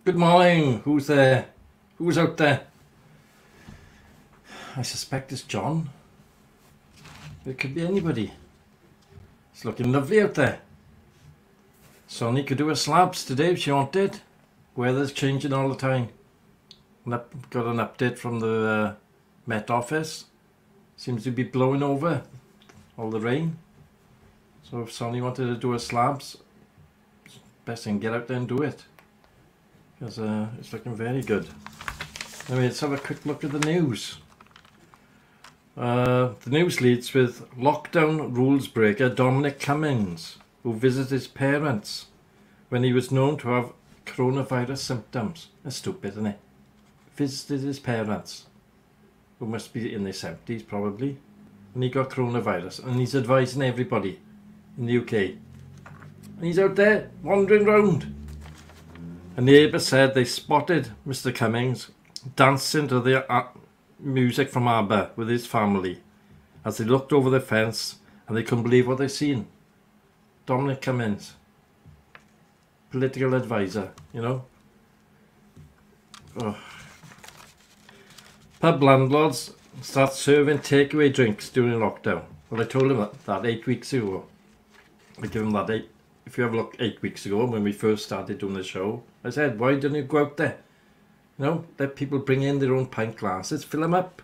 Good morning. Who's there? Who's out there? I suspect it's John. It could be anybody. It's looking lovely out there. Sonny could do her slabs today if she wanted. Weather's changing all the time. Got an update from the Met Office. Seems to be blowing over all the rain. So if Sonny wanted to do her slabs, best thing get out there and do it. Because it's looking very good. Anyway, let's have a quick look at the news. The news leads with lockdown rules breaker Dominic Cummings, who visited his parents when he was known to have coronavirus symptoms. That's stupid, isn't it? Visited his parents, who must be in their 70s probably, and he got coronavirus, and he's advising everybody in the UK. And he's out there wandering round. A neighbour said they spotted Mr. Cummings dancing to the music from ABBA with his family as they looked over the fence, and they couldn't believe what they'd seen. Dominic Cummings, political advisor, you know. Oh. Pub landlords start serving takeaway drinks during lockdown. Well, I told him that 8 weeks ago. I gave him that if you have a look 8 weeks ago when we first started doing the show, I said, why don't you go out there? You know, let people bring in their own pint glasses, fill them up.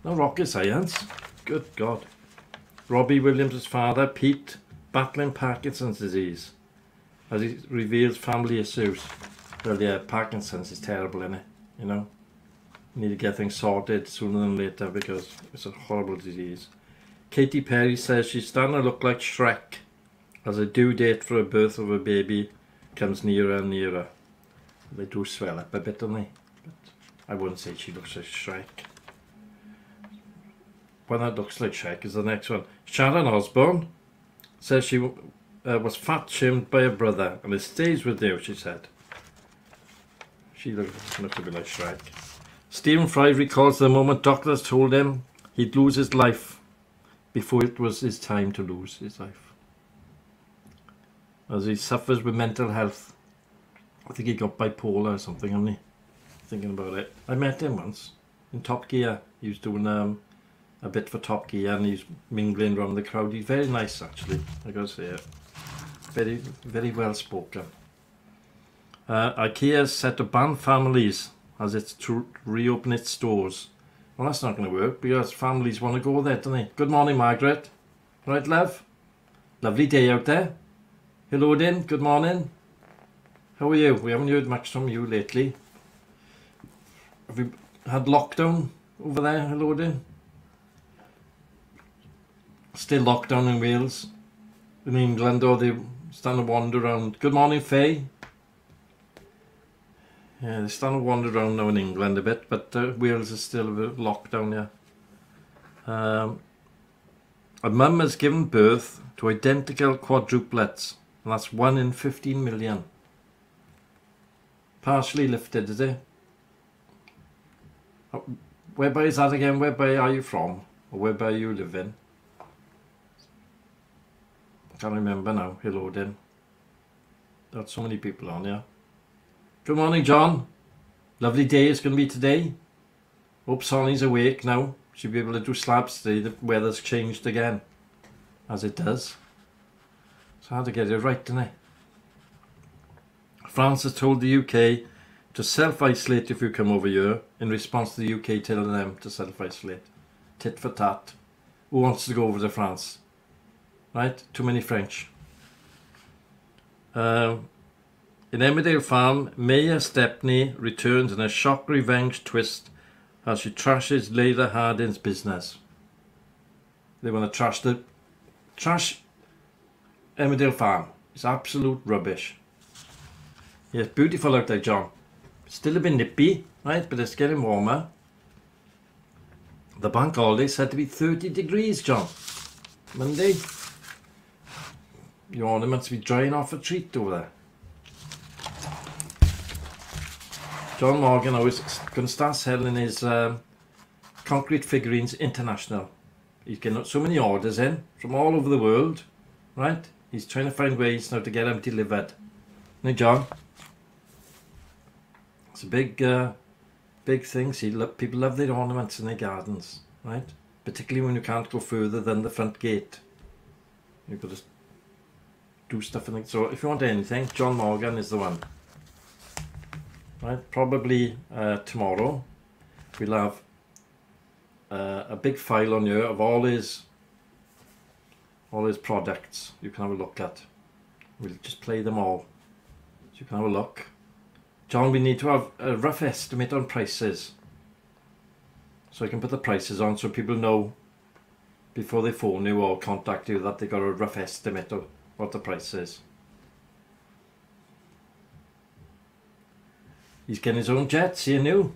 No rocket science. Good God. Robbie Williams' father, Pete, battling Parkinson's disease as he reveals family issues. Well, yeah, Parkinson's is terrible, isn't it? You know, you need to get things sorted sooner than later because it's a horrible disease. Katy Perry says she's starting to look like Shrek as a due date for a birth of a baby comes nearer and nearer. They do swell up a bit, don't they? But I wouldn't say she looks like Shrek. One that looks like Shrek is the next one. Sharon Osborn says she was fat shamed by her brother and it stays with you, she said. She looks a bit like Shrek. Stephen Fry recalls the moment doctors told him he'd lose his life before it was his time to lose his life. As he suffers with mental health. I think he got bipolar or something, hasn't he? Thinking about it. I met him once in Top Gear. He was doing a bit for Top Gear and he's mingling around the crowd. He's very nice, actually, I gotta say it. Very, very well spoken. IKEA is set to ban families as it's to reopen its stores. Well, that's not going to work because families want to go there, don't they? Good morning, Margaret. Right, love? Lovely day out there. Hello, Din. Good morning. How are you? We haven't heard much from you lately. Have you had lockdown over there? Hello, Din. Still lockdown in Wales. In England, or they starting to wander around. Good morning, Faye. Yeah, they're starting to wander around now in England a bit, but Wales is still a bit locked down, yeah. A mum has given birth to identical quadruplets, and that's 1 in 15 million. Partially lifted, is it? Whereby is that again? Whereby are you from? Or whereby are you living? I can't remember now. Hello, then. Got so many people on, yeah. Good morning, John. Lovely day it's going to be today. Hope Sonny's awake now. She'll be able to do slabs today. The weather's changed again, as it does. It's hard to get it right, isn't it? France has told the UK to self-isolate if you come over here in response to the UK telling them to self-isolate. Tit for tat. Who wants to go over to France? Right? Too many French. In Emmerdale Farm, Mayor Stepney returns in a shock revenge twist as she trashes Layla Hardin's business. They want to trash Emmerdale Farm. It's absolute rubbish. Yeah, it's beautiful out there, John. Still a bit nippy, right? But it's getting warmer. The bank holiday said to be 30 degrees, John. Monday. Your ornaments will be drying off a treat over there. John Morgan is going to start selling his concrete figurines international. He's getting so many orders in from all over the world, right? He's trying to find ways now to get them delivered. Hey, John. It's a big thing. See, people love their ornaments in their gardens, right? Particularly when you can't go further than the front gate. You've got to do stuff in it. So if you want anything, John Morgan is the one. Right? Probably tomorrow we'll have a big file on here of all his products you can have a look at. We'll just play them all so you can have a look. John, we need to have a rough estimate on prices so I can put the prices on so people know before they phone you or contact you that they got a rough estimate of what the price is. He's getting his own jet, see you new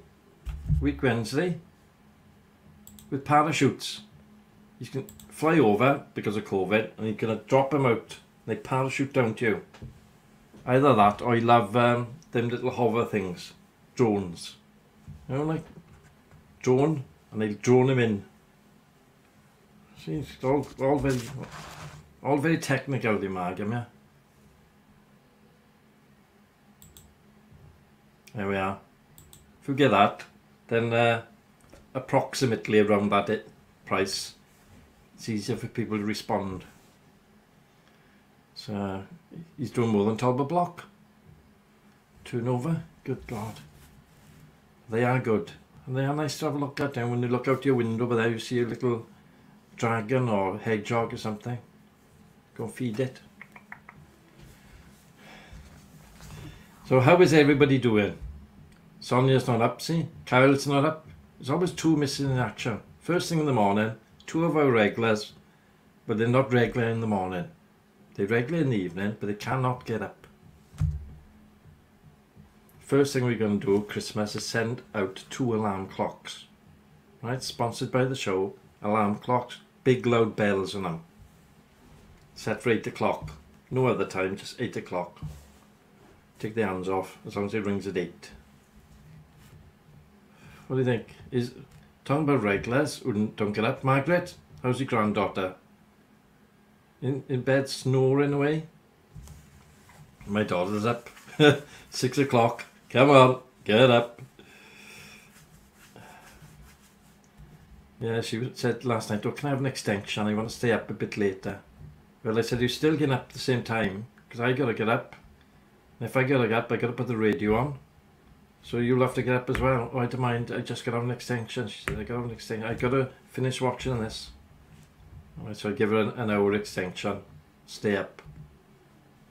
week Wednesday with parachutes. He's going to fly over because of COVID and he's going to drop them out. They parachute down to you. Either that or he'll have them little hover things, drones. You know, like drone, and they'll drone him in. See, it's all very technical, the amalgam, yeah. There we are. If we get that, then approximately around that price, it's easier for people to respond. So he's doing more than top a block. Turnover, good God. They are good. And they are nice to have a look at. And when you look out your window over there, you see a little dragon or hedgehog or something. Go feed it. So how is everybody doing? Sonia's not up, see? Kyle's not up. There's always two missing in action. First thing in the morning, two of our regulars, but they're not regular in the morning. They're regular in the evening, but they cannot get up. First thing we're going to do at Christmas is send out 2 alarm clocks. Right, sponsored by the show. Alarm clocks, big loud bells on them. Set for 8 o'clock. No other time, just 8 o'clock. Take the hands off as long as it rings at 8. What do you think? Is talking about regulars who don't get up? Margaret, how's your granddaughter? In bed snoring away? My daughter's up. 6 o'clock. Come on, get up. Yeah, she said last night, oh, can I have an extension? I want to stay up a bit later. Well, I said, you're still getting up at the same time, because I got to get up. And if I got to get up, I got to put the radio on. So you'll have to get up as well. Oh, I don't mind, I just got to have an extension. She said, I got to have an extension. I got to finish watching this. Alright, so I give her an hour extension. Stay up.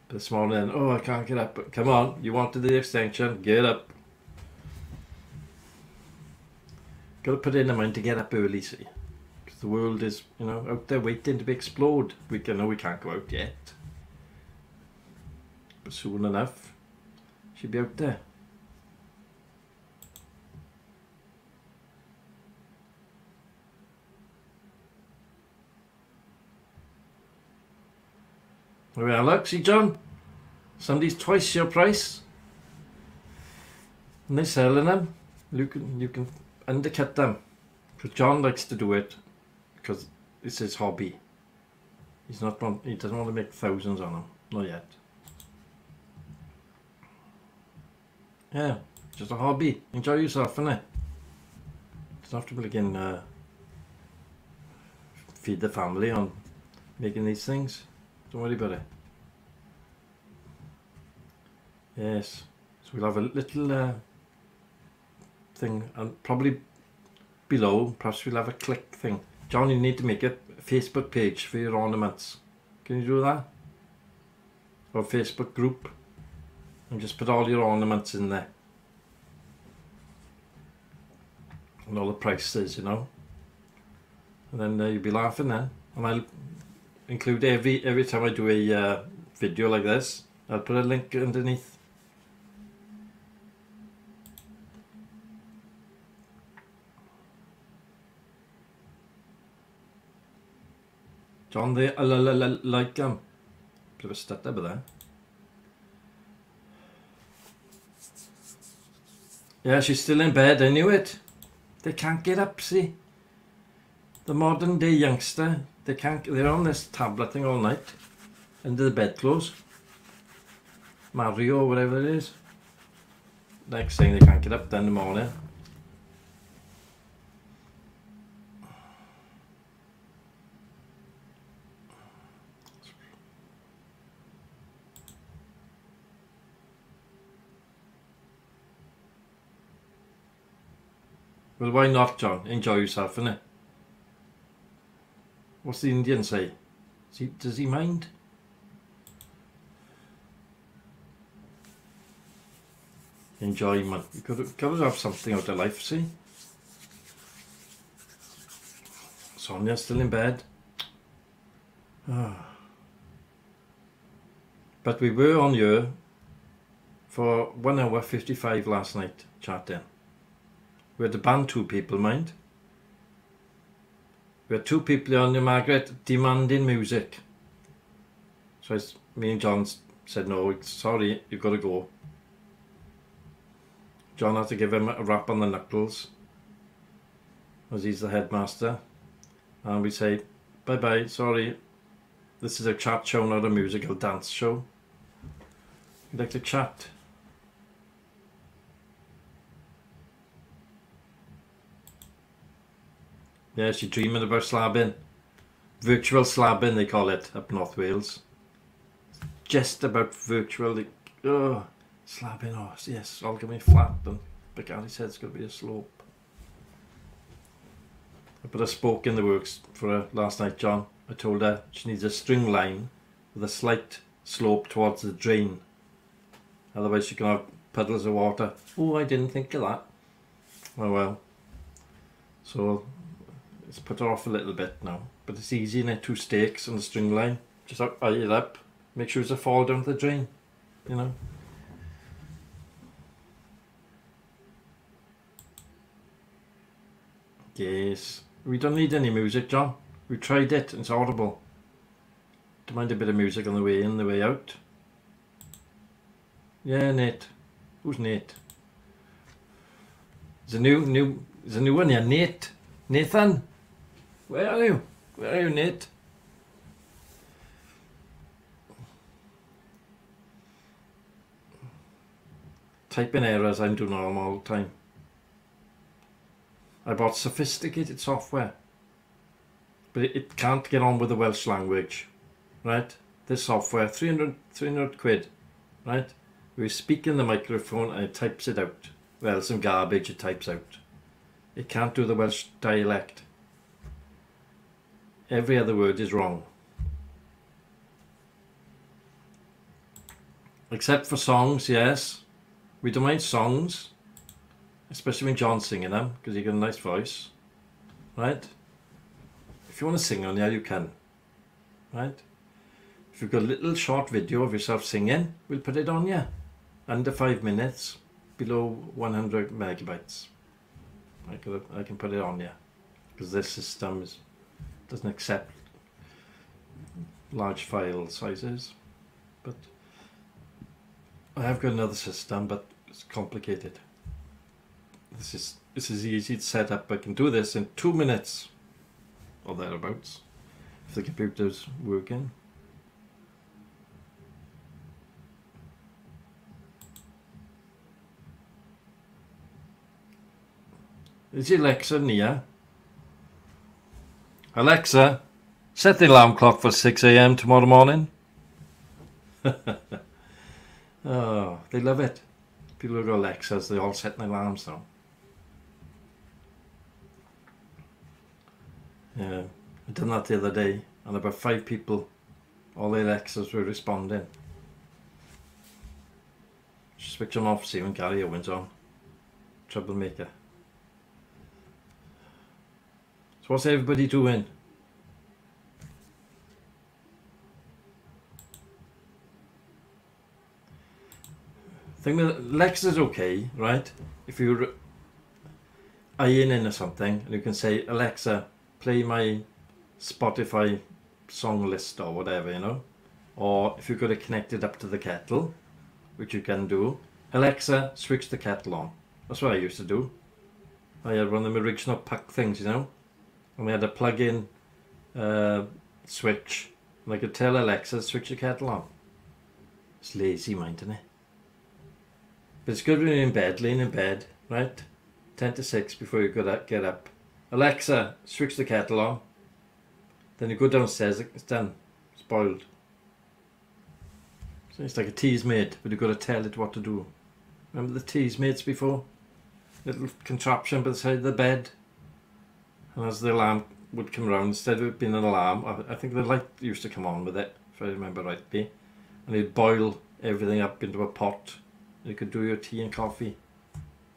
But this morning, oh, I can't get up. Come on, you wanted the extension, get up. Got to put in the mind to get up early, see. Because the world is, you know, out there waiting to be explode. We know we can't go out yet. But soon enough, she'll be out there. There we are, look, see John? Somebody's twice your price. And they're selling them. You can undercut them. Because John likes to do it. Because it's his hobby. He doesn't want to make thousands on them. Not yet. Yeah, just a hobby. Enjoy yourself, innit? Doesn't have to begin feed the family on making these things. Don't worry about it. Yes, so we'll have a little thing, and probably below, perhaps we'll have a click thing. John, you need to make a Facebook page for your ornaments. Can you do that? Or a Facebook group, and just put all your ornaments in there. And all the prices, you know. And then you'll be laughing then. And I'll include every time I do a video like this, I'll put a link underneath. John, they like them. Bit of a stutter there. Yeah, she's still in bed, I knew it. They can't get up, see. The modern day youngster, they're on this tablet thing all night. Under the bedclothes. Mario, whatever it is. next thing they can't get up then in the morning. Well, why not, John? Enjoy yourself, innit? What's the Indian say? Does he mind? Enjoyment. You got to have something out of life, see? Sonia's still in bed. But we were on here for 1 hour 55 last night, chatting. We had the band 2 people, mind. We had 2 people on the Margaret demanding music. So me and John said, no, sorry, you've got to go. John had to give him a rap on the knuckles, as he's the headmaster. And we say, bye bye, sorry. This is a chat show, not a musical dance show. We'd like to chat. Yeah, she's dreaming about slabbing. Virtual slabbing, they call it up North Wales. Just about virtual. Oh, slabbing. Oh, yes, all going to be flat. And Gary said it's going to be a slope. I put a spoke in the works for her last night, John. I told her she needs a string line with a slight slope towards the drain. Otherwise she can have puddles of water. Oh, I didn't think of that. Oh well. So it's put her off a little bit now. But it's easy, innit? 2 stakes and a string line. Just eye it up. Make sure it's a fall down the drain. You know. Yes. We don't need any music, John. We tried it. It's audible. Don't mind a bit of music on the way in, the way out. Yeah, Nate. Who's Nate? There's a new one here. Nate. Nathan. Where are you? Where are you, Nate? Typing errors, I'm doing them all the time. I bought sophisticated software, but it can't get on with the Welsh language, right? This software, 300 quid, right? We speak in the microphone and it types it out. Well, some garbage it types out. It can't do the Welsh dialect. Every other word is wrong. Except for songs, yes. We don't mind songs. Especially when John's singing them, because he got a nice voice. Right? If you want to sing on here, you can. Right? If you've got a little short video of yourself singing, we'll put it on here. Under 5 minutes, below 100 megabytes. I can put it on here. Because this system doesn't accept large file sizes. But I have got another system, but it's complicated. This is easy to set up. I can do this in 2 minutes or thereabouts if the computer's working. Is Alexa near? Alexa, set the alarm clock for 6 AM tomorrow morning. Oh, they love it. People who got Alexas, they all set their alarms now. Yeah, I done that the other day, and about 5 people, all the Alexas were responding. Switch them off, see when Gary Owen's on. Troublemaker. So what's everybody doing? Thing with Alexa's okay, right? If you're eyeing in or something, and you can say, Alexa, play my Spotify song list or whatever, you know. Or if you've got it connected up to the kettle, which you can do, Alexa, switch the kettle on. That's what I used to do. I had one of them original puck things, you know, and we had a plug-in switch, and I could tell Alexa, switch the kettle on. It's lazy, mind, isn't it? But it's good when you're in bed, laying in bed, right? 10 to 6 before you get up. Alexa, switch the kettle on. Then you go downstairs, it's done. It's boiled. So it's like a tea's made, but you've got to tell it what to do. Remember the tea's mates before? Little contraption by the side of the bed. And as the alarm would come around, instead of it being an alarm, I think the light used to come on with it, if I remember rightly. And you'd boil everything up into a pot. You could do your tea and coffee.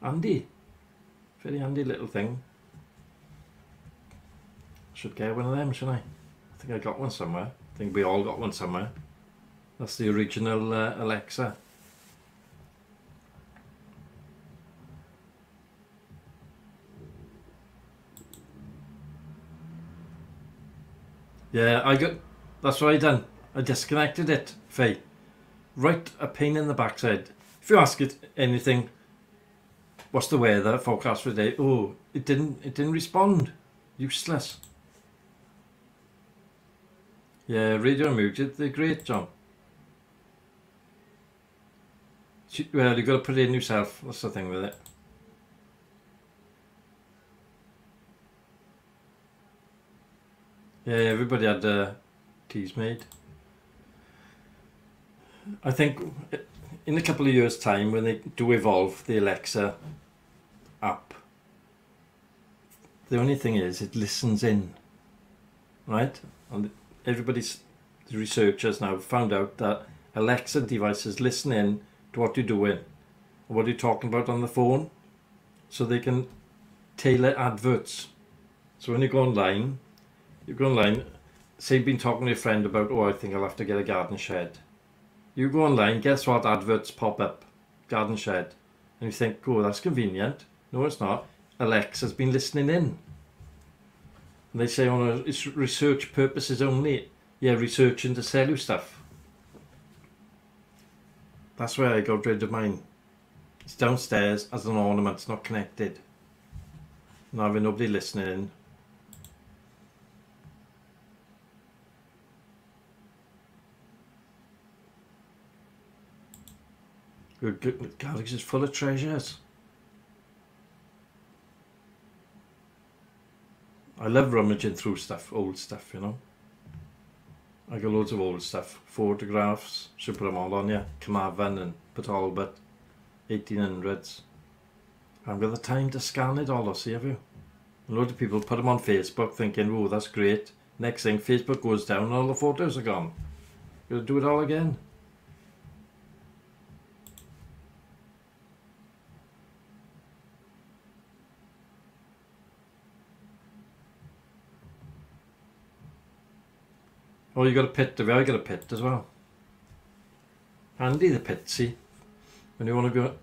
Handy. Very handy little thing. Should get one of them, shouldn't I? I think I got one somewhere. I think we all got one somewhere. That's the original Alexa. Yeah, that's what I done. I disconnected it, Faye. Right a pain in the backside. If you ask it anything, what's the weather forecast for the day? Oh, it didn't respond. Useless. Yeah, radio and music, they're great, John. Well, you've got to put it in yourself. That's the thing with it. Yeah, everybody had teas made. I think in a couple of years' time, when they do evolve the Alexa app, the only thing is it listens in, right? And the researchers now found out that Alexa devices listen in to what you're doing, or what you're talking about on the phone, so they can tailor adverts. So when you go online, say you've been talking to your friend about, oh, I think I'll have to get a garden shed. You go online, guess what adverts pop up? Garden shed. And you think, oh, that's convenient. No, it's not. Alexa's been listening in. And they say, oh, no, it's research purposes only. Yeah, researching to sell you stuff. That's where I got rid of mine. It's downstairs as an ornament, it's not connected. Not having nobody listening in. Garage is full of treasures. I love rummaging through stuff, old stuff, you know. I got loads of old stuff, photographs, should put them all on you, Carmarthen and Talbot, 1800s. I haven't got the time to scan it all, see, have you? A load of people put them on Facebook thinking, oh, that's great. Next thing, Facebook goes down and all the photos are gone. Got to do it all again. Oh, you got a pit, have I got a pit as well? Handy, the pit, see? When you want to go,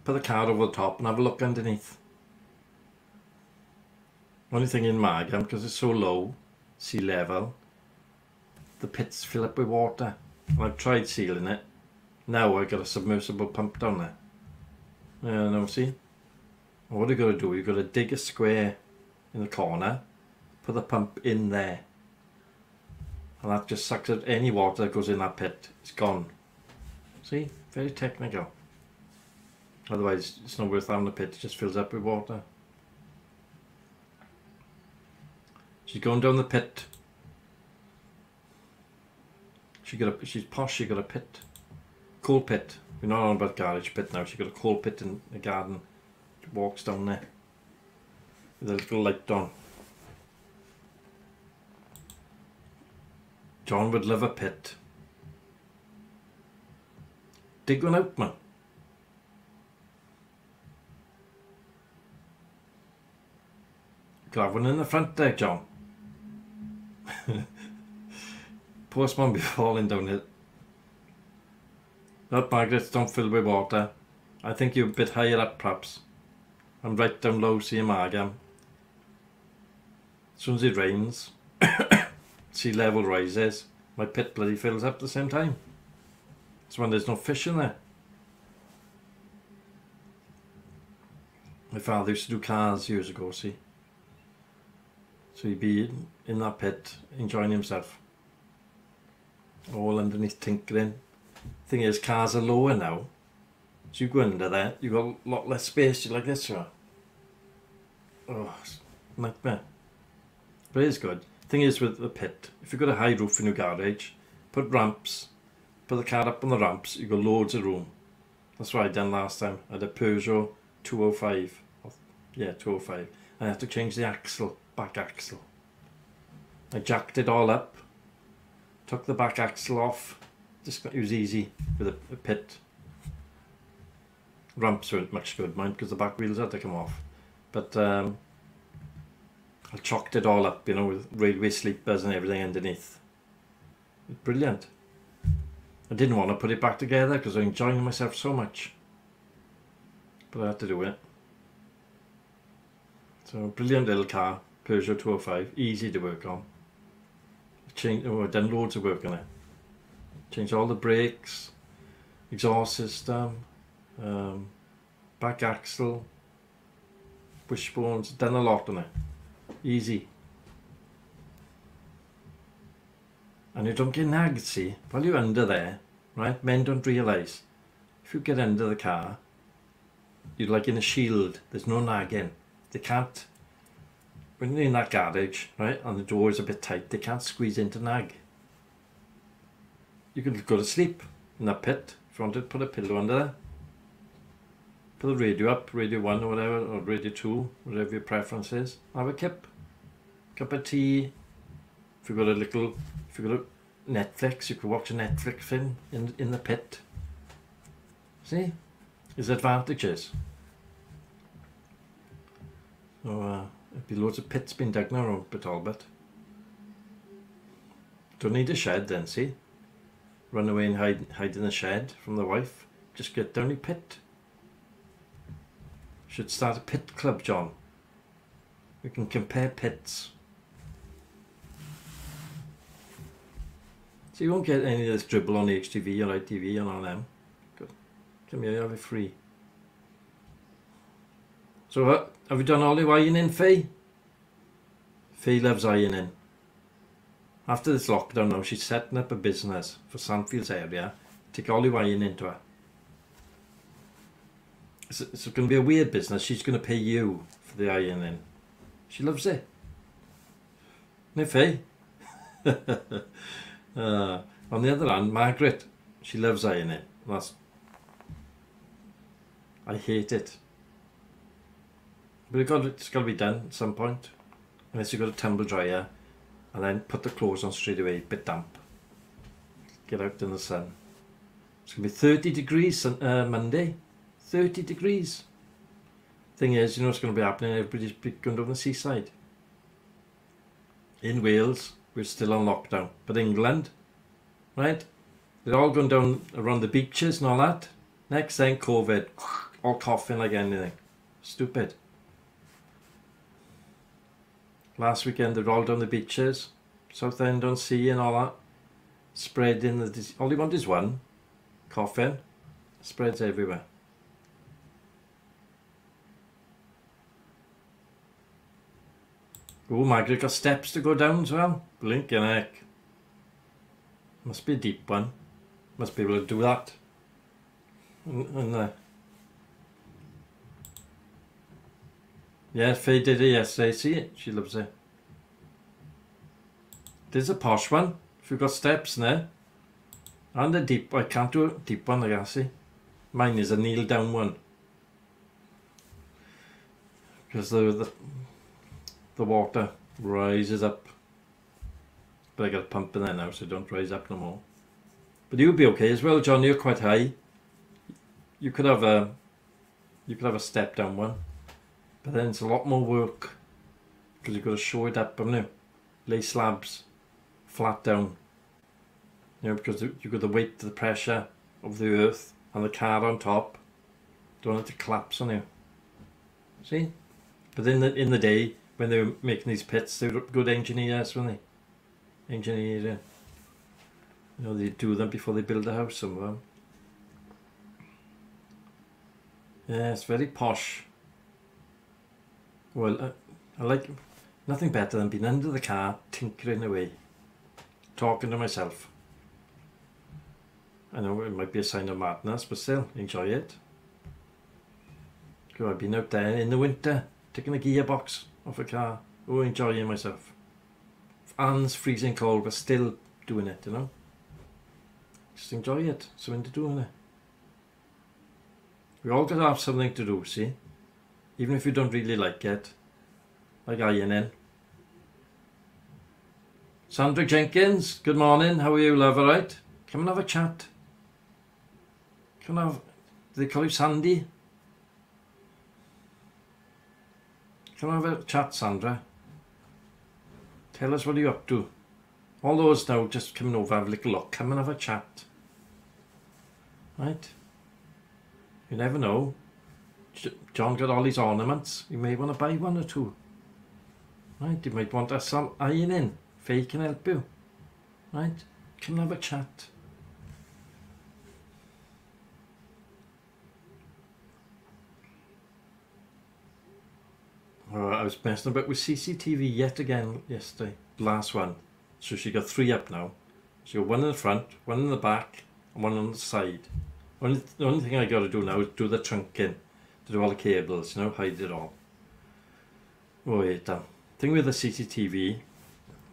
put the car over the top and have a look underneath. Only thing in Margam, because it's so low, sea level, the pits fill up with water. And I've tried sealing it. Now I've got a submersible pump down there. Yeah, no, see? And what you got to do, you've got to dig a square in the corner, put the pump in there. And that just sucks out any water that goes in that pit. It's gone. See? Very technical. Otherwise, it's not worth having a pit. It just fills up with water. She's going down the pit. She's posh. She got a pit. Coal pit. We're not on about garage pit now. She got a coal pit in the garden. She walks down there with a little light on. John would love a pit. Dig one out, man. Could have one in the front there, John. Postman be falling down it. That Margaret's don't fill with water. I think you're a bit higher up, perhaps. I'm right down low, see Margam. As soon as it rains, sea level rises, my pit bloody fills up at the same time. It's when there's no fish in there. My father used to do cars years ago, see. So he'd be in that pit, enjoying himself. All underneath tinkering. Thing is, cars are lower now. So you go under there, you've got a lot less space. You like this one. Oh, it's a nightmare. But it is good. Thing is with the pit, if you've got a high roof in your garage, put ramps, put the car up on the ramps, you've got loads of room. That's what I done last time. I had a Peugeot 205. Yeah, 205. And I had to change the axle, back axle. I jacked it all up, took the back axle off. Just, it was easy with a pit. Ramps weren't much good, mind, because the back wheels had to come off. But I chocked it all up, you know, with railway sleepers and everything underneath. Brilliant. I didn't want to put it back together because I'm enjoying myself so much. But I had to do it. So, brilliant little car, Peugeot 205, easy to work on. I've done loads of work on it. Changed all the brakes, exhaust system, back axle, wishbones, done a lot on it. Easy. And you don't get nagged, see, while you're under there, right? Men don't realise, if you get under the car, you're like in a shield, there's no nagging. They can't, when you're in that garage, right, and the door is a bit tight, they can't squeeze in to nag. You can go to sleep in that pit, if you want to put a pillow under there. Put the radio up, radio 1 or whatever, or radio 2, whatever your preference is. Have a cup of tea. If you've got a Netflix, you could watch a Netflix film in the pit. See? There's advantages. So there'd be loads of pits being dug now around Talbot. Don't need a shed then, see? Run away and hide in the shed from the wife. Just get down your pit. Should start a pit club, John. We can compare pits. So you won't get any of this dribble on HTV or ITV and on them. Good. Come here, you have it free. So have you done all your ironing, Faye? Faye loves ironing. After this lockdown now, she's setting up a business for Sandfields area. Take all your ironing to her. It's going to be a weird business. She's going to pay you for the ironing. She loves it. No, Faye? On the other hand, Margaret, she loves ironing. I hate it. But it's got to be done at some point. Unless you've got a tumble dryer and then put the clothes on straight away, bit damp. Get out in the sun. It's going to be 30 degrees Monday. 30 degrees. Thing is, you know what's going to be happening? Everybody's going down the seaside. In Wales, we're still on lockdown. But England, right? They're all going down around the beaches and all that. Next thing, COVID. All coughing like anything. Stupid. Last weekend, they're all down the beaches. Southend on Sea and all that. Spreading the disease. All you want is one. Coughing. Spreads everywhere. Oh, Margaret got steps to go down as well. Blinking heck. Must be a deep one. Must be able to do that. Yeah, Faye did it yesterday. See it? She loves it. There's a posh one. If you've got steps in there. And a deep, I can't do a deep one, I can see. Mine is a kneel down one. Because the water rises up. But I got a pump in there now, so it don't rise up no more. But you'll be okay as well, John. You're quite high. You could have a step down one. But then it's a lot more work. Because you've got to show it up, haven't you? Lay slabs flat down. You know, because you've got the weight, the pressure of the earth and the car on top. Don't want it to collapse on you. See? But in the day, when they were making these pits, they were good engineers, weren't they? Engineering. You know, they do them before they build a house, some of them. Yeah, it's very posh. Well, I like nothing better than being under the car, tinkering away, talking to myself. I know it might be a sign of madness, but still, enjoy it. So I've been out there in the winter, taking a gearbox off a car. Oh, enjoying myself. Hands freezing cold, but still doing it, you know. Just enjoy it. Something to do in it. We all got to have something to do, see? Even if you don't really like it. Like ironing. Sandra Jenkins, good morning. How are you, love? All right? Come and have a chat. Come and have... Do they call you Sandy? Come and have a chat, Sandra. Tell us what you're up to. All those now just coming over, have a little look. Come and have a chat. Right? You never know. John got all these ornaments. You may want to buy one or two. Right? You might want some ironing. Faye can help you. Right? Come and have a chat. Oh, I was messing about with CCTV yet again yesterday. Last one. So she got 3 up now. She got 1 in the front, 1 in the back, and 1 on the side. The only thing I got to do now is do the trunking. To do all the cables, you know, hide it all. Oh wait, thing with the CCTV,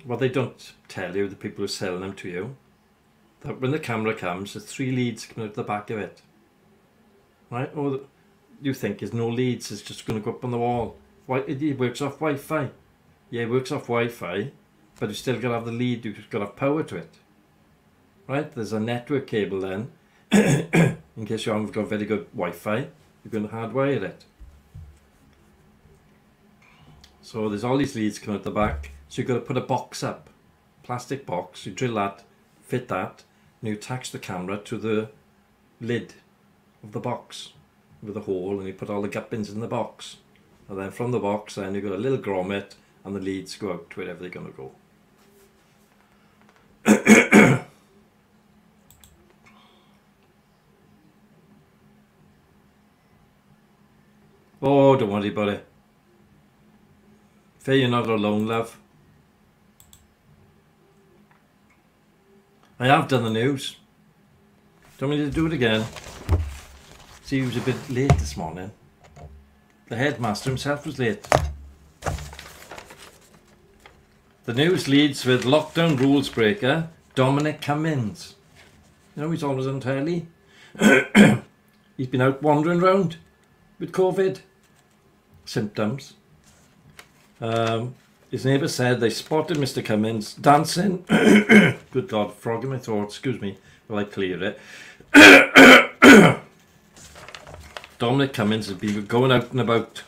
what they don't tell you, the people who sell them to you, that when the camera comes, there's 3 leads coming out the back of it. Right? Or you think there's no leads, it's just going to go up on the wall. Why, it works off Wi-Fi. Yeah, it works off Wi-Fi, but you still got to have the lead, you've got to have power to it. Right? There's a network cable then, in case you haven't got very good Wi-Fi, you're going to hardwire it. So there's all these leads coming out the back, so you've got to put a box up, plastic box, you drill that, fit that, and you attach the camera to the lid of the box with a hole, and you put all the gubbins in the box. And then from the box, then you've got a little grommet, and the leads go out to wherever they're going to go. Oh, don't worry about it. Faye, you're not alone, love. I have done the news. Do you want me to do it again? See, he was a bit late this morning. The headmaster himself was late. The news leads with lockdown rules breaker, Dominic Cummings. You know, he's always on telly. He's been out wandering around with COVID symptoms. His neighbour said they spotted Mr. Cummings dancing. Good God, frog in my throat, excuse me, while I clear it. Dominic Cummings has been going out and about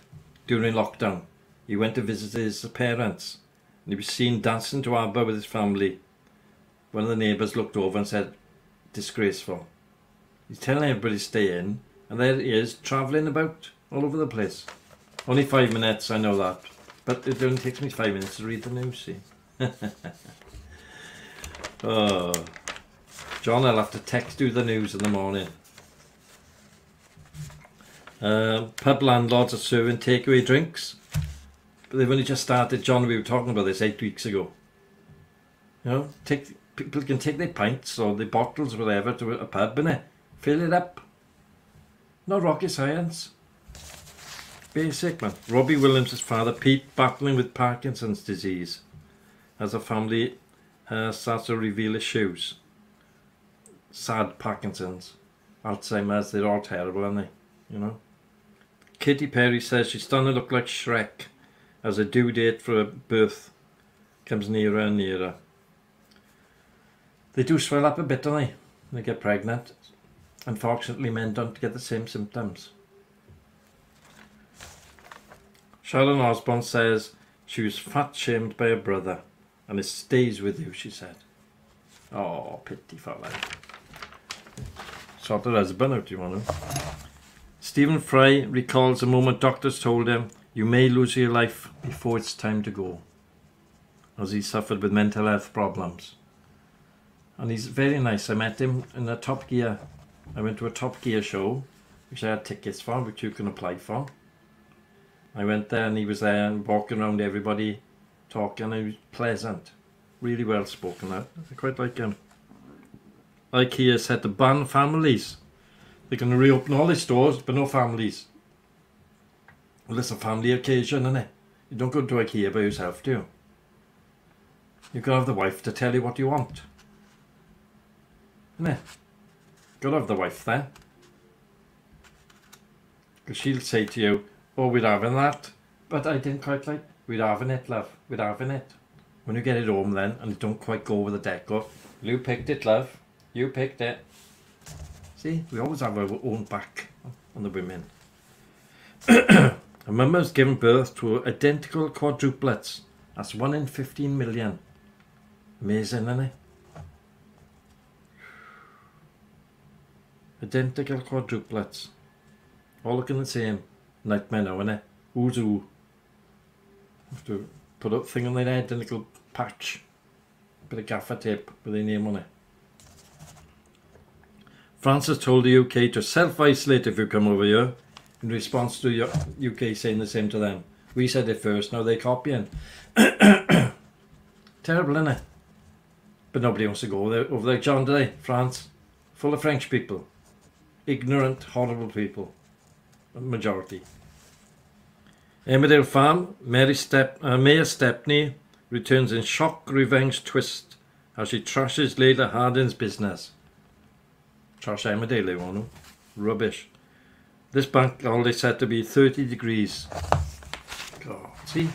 during lockdown. He went to visit his parents and he was seen dancing to ABBA with his family. One of the neighbours looked over and said, disgraceful. He's telling everybody to stay in, and there he is, travelling about all over the place. Only 5 minutes, I know that. But it only takes me 5 minutes to read the news, see. Oh. John, I'll have to text you the news in the morning. Pub landlords are serving takeaway drinks. But they've only just started. John, we were talking about this 8 weeks ago. You know, people can take their pints or their bottles or whatever to a pub, innit? Fill it up. Not rocket science. Basic, man. Robbie Williams' father, Pete, battling with Parkinson's disease. As a family starts to reveal issues. Sad Parkinson's. Alzheimer's, they're all terrible, aren't they? You know? Katy Perry says she's starting to look like Shrek as a due date for her birth comes nearer and nearer. They do swell up a bit, don't they? When they get pregnant. Unfortunately, men don't get the same symptoms. Sharon Osborn says she was fat-shamed by her brother and it stays with you, she said. Oh, pity for that. Sort her husband out, you want to. Stephen Fry recalls the moment doctors told him, you may lose your life before it's time to go, as he suffered with mental health problems. And he's very nice. I met him in a Top Gear. I went to a Top Gear show, which I had tickets for, which you can apply for. I went there and he was there and walking around everybody, talking, and he was pleasant. Really well spoken out. I quite like him. IKEA said to ban families. They're going to reopen all their stores, but no families. Well, it's a family occasion, isn't it? You don't go to IKEA by yourself, do you? You've got to have the wife to tell you what you want. Isn't it? Got to have the wife there. Because she'll say to you, oh, we're having that. But I didn't quite like, we're having it, love. We're having it. When you get it home then, and you don't quite go with the decor, you picked it, love. You picked it. See, we always have our own back on the women. A mum has given birth to identical quadruplets. That's 1 in 15 million. Amazing, isn't it? Identical quadruplets. All looking the same. Nightmare now, innit? Who's who? Have to put up thing on their head, a little patch. Bit of gaffer tape with their name on it. France has told the UK to self-isolate if you come over here, in response to your UK saying the same to them. We said it first, now they're copying. Terrible, isn't it? But nobody wants to go over there. John, do they? France, full of French people. Ignorant, horrible people. Majority. Emmerdale Farm, Mayor Stepney returns in shock revenge twist as she trashes Layla Hardin's business. Trash Emmerdale, they want to. Rubbish. This bank holiday said to be 30 degrees. God, see?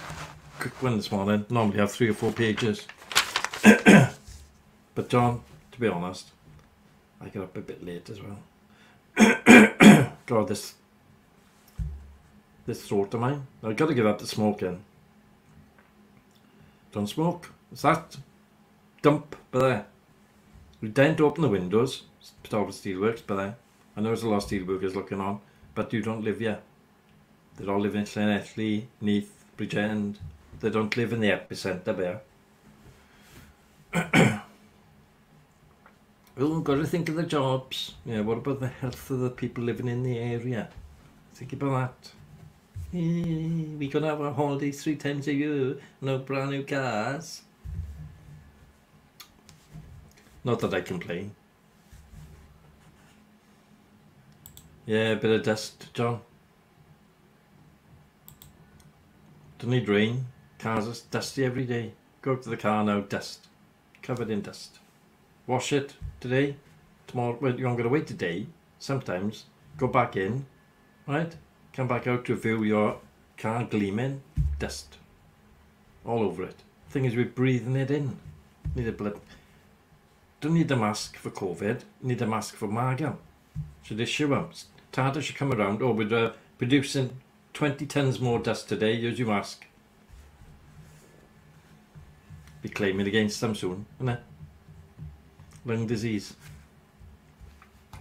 Quick one this morning. Normally I have 3 or 4 pages. But John, to be honest, I got up a bit late as well. God, this throat of mine. I've got to give up the smoking. Don't smoke. It's that dump by there. We don't open the windows. Put all the steelworks by there. I know there's a lot of steelworkers looking on, but you don't live here. They all live in Llanelli, Neath, Bridgend. They don't live in the epicentre there. Oh, got to think of the jobs. Yeah, what about the health of the people living in the area? Think about that. We can have our holidays 3 times a year. No brand new cars. Not that I complain. Yeah, a bit of dust, John. Don't need rain. Cars are dusty every day. Go up to the car now, dust. Covered in dust. Wash it today. Tomorrow, well, you're not going to wait a day. Sometimes. Go back in. Right? Come back out to view your car gleaming. Dust. All over it. Thing is, we're breathing it in. Need a blip. Don't need a mask for COVID. Need a mask for Margam. Should issue them. Tata should come around. Oh, we're producing 20 tons more dust today. Use your mask. Be claiming against them soon, isn't it? Lung disease.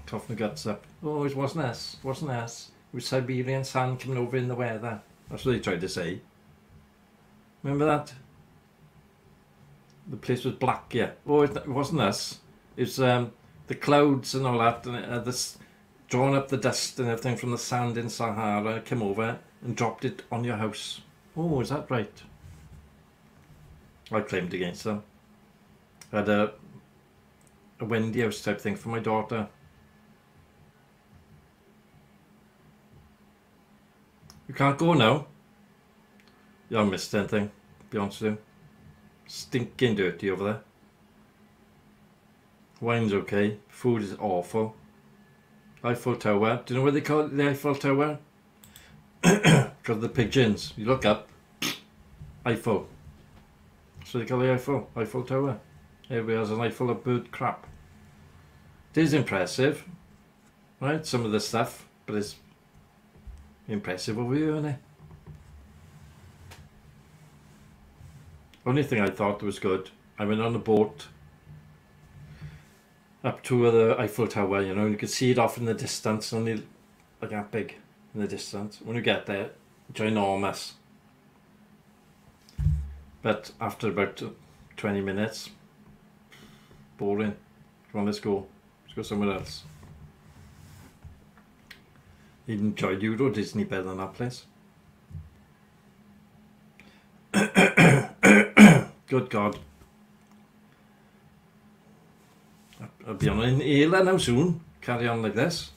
Coughing the guts up. Oh, it wasn't us. It wasn't us. It was Siberian sand coming over in the weather. That's what they tried to say. Remember that? The place was black, yeah. Oh, it wasn't us. It's the clouds and all that, and this drawn up the dust and everything from the sand in Sahara, came over and dropped it on your house. Oh, is that right? I claimed against them. I had a Wendy house type thing for my daughter. You can't go now. You haven't missed anything, to be honest with you. Stinking dirty over there. Wine's okay. Food is awful. Eiffel Tower. Do you know what they call it, the Eiffel Tower? Because of the pigeons. You look up. Eiffel. So they call the Eiffel Tower. Everybody has an eyeful of bird crap. It is impressive. Right? Some of the stuff. But it's impressive over here, isn't it? Only thing I thought was good, I went on a boat up to the Eiffel Tower, you know, and you could see it off in the distance, only like that big in the distance. When you get there, it's ginormous. But after about 20 minutes, boring. Come on, let's go. Let's go somewhere else. You enjoyed Euro Disney better than that place. Good God. I'll be on an inhaler now soon. Carry on like this.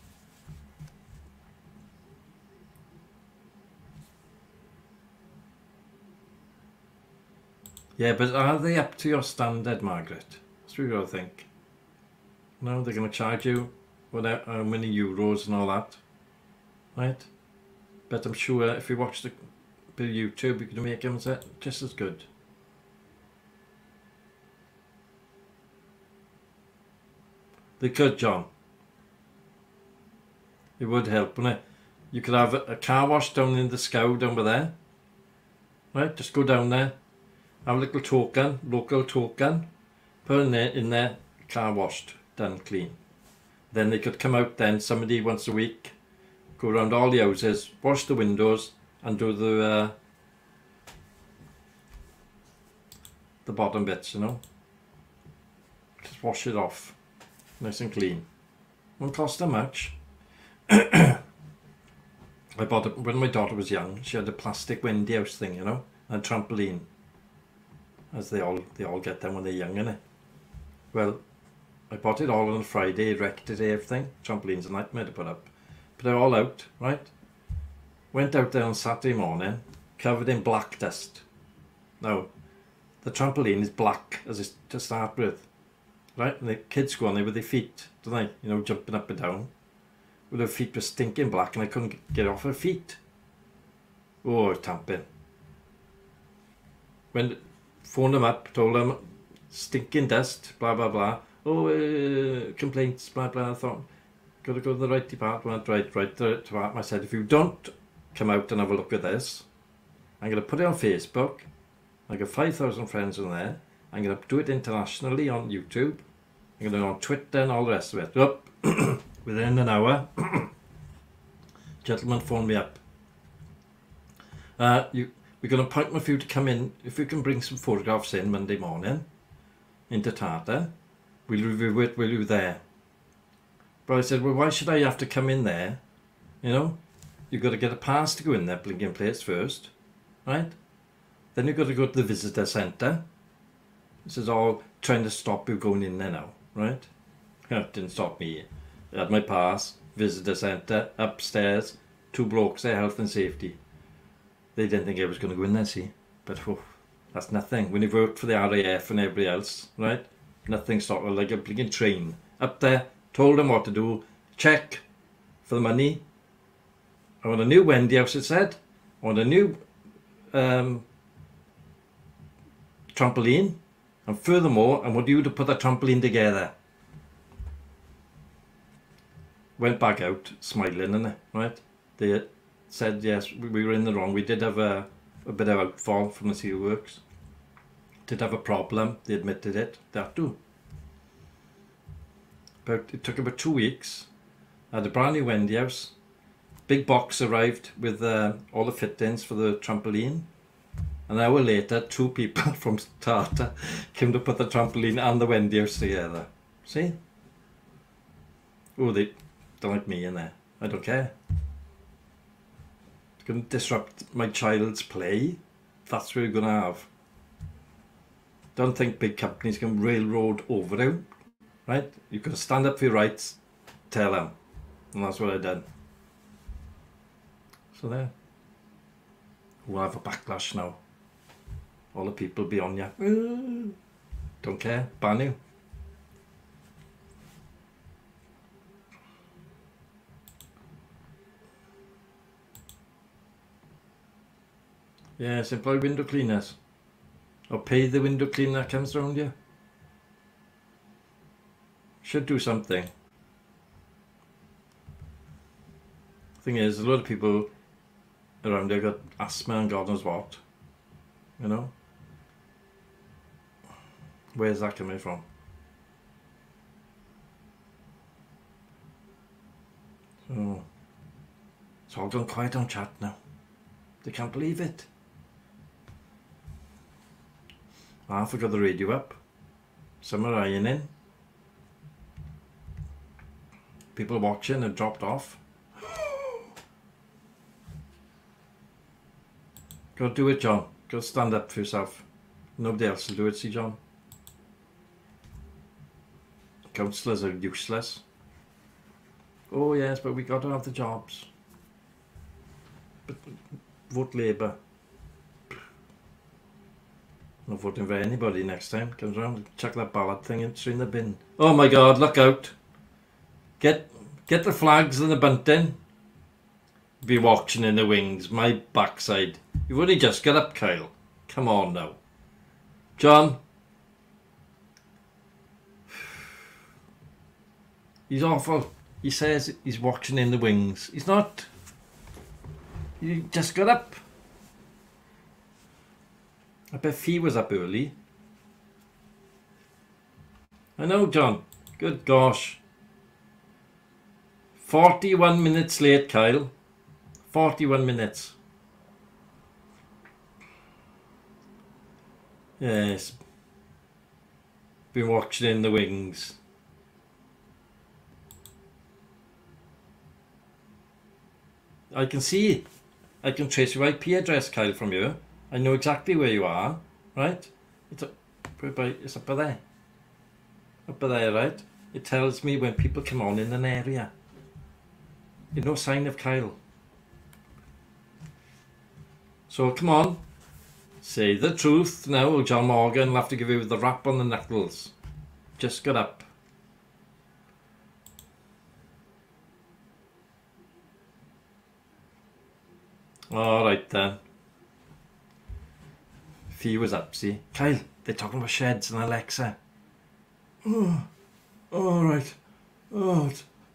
Yeah, but are they up to your standard, Margaret? That's what you got to think. No, they're going to charge you whatever, how many euros and all that, right? But I'm sure if you watch the bit of YouTube, you can make them just as good. They could, John. It would help, wouldn't it? You could have a car wash down in the Scow down by there, right? Just go down there, have a little token, local token, put in there, car washed, done clean. Then they could come out then, somebody once a week, go around all the houses, wash the windows and do the bottom bits, you know. Just wash it off, nice and clean. Won't cost them much. I bought it when my daughter was young. She had a plastic windy house thing, you know, and a trampoline, as they all get them when they're young, innit? Well, I bought it all on a Friday, wrecked it, everything. Trampoline's a nightmare to put up. But they're all out, right? Went out there on Saturday morning, covered in black dust. Now, the trampoline is black as it's to start with, right? And the kids go on there with their feet, don't they? You know, jumping up and down. Well, her feet were stinking black and I couldn't get off her feet. Oh, tamping. Phoned them up, told them, stinking dust, blah, blah, blah. Oh, complaints, blah, blah. I thought, got to go to the right department, right department. I said, if you don't come out and have a look at this, I'm going to put it on Facebook. I've got 5,000 friends on there. I'm going to do it internationally on YouTube. I'm going to do it on Twitter and all the rest of it. Up. Within an hour, gentleman phoned me up. We're going to appointment for you to come in. If you can bring some photographs in Monday morning into Tata, we'll review it while you're there. But I said, well, why should I have to come in there? You know, you've got to get a pass to go in there, blinking place first, right? Then you've got to go to the visitor centre. This is all trying to stop you going in there now, right? It didn't stop me. I had my pass, visitor centre, upstairs, 2 blokes there, health and safety. They didn't think I was going to go in there, see? But that's nothing. When you've worked for the RAF and everybody else, right? Nothing stopped, like a blinking train. Up there, told them what to do, check for the money. I want a new Wendy house, it said. I want a new trampoline. And furthermore, I want you to put the trampoline together. Went back out smiling, innit, right? They said yes, we were in the wrong. We did have a bit of outfall from the steelworks. Did have a problem. They admitted it. That too. But it took about 2 weeks. I had a brand new Wendy house. Big box arrived with all the fittings for the trampoline. An hour later, 2 people from Tata came to put the trampoline and the Wendy house together. See? Oh, they don't like me in there. I don't care. It's going to disrupt my child's play. That's what you're going to have. Don't think big companies can railroad over you, right? You've got to stand up for your rights, tell them. And that's what I did. So there. We'll have a backlash now. All the people be on you. Don't care. Ban you. Yes, employ window cleaners. Or pay the window cleaner that comes round you. Should do something. Thing is, a lot of people around there got asthma and God knows what. You know? Where's that coming from? So, it's all gone quiet on chat now. They can't believe it. I forgot the radio up. Some are ironing. People watching have dropped off. Go do it, John. Go stand up for yourself. Nobody else will do it, see, John. Councillors are useless. Oh yes, but we got to have the jobs. But vote Labour. not voting for anybody next time. Comes around, chuck that ballot thing in the bin. Oh my God, look out. Get the flags and the bunting. Be watching in the wings, my backside. You've only just got up, Kyle. Come on now. John. He's awful. He says he's watching in the wings. He's not. You just got up. I bet Fee was up early. I know, John. Good gosh. 41 minutes late, Kyle. 41 minutes. Yes. Been watching in the wings. I can see. I can trace your IP address, Kyle, from you. I know exactly where you are, right? It's up there. Up there, right? It tells me when people come on in an area. There's no sign of Kyle. So come on. Say the truth now, or John Morgan will have to give you the rap on the knuckles. Just got up. Alright then. Fee was up, see? Kyle, they're talking about sheds and Alexa. Oh, alright. Oh,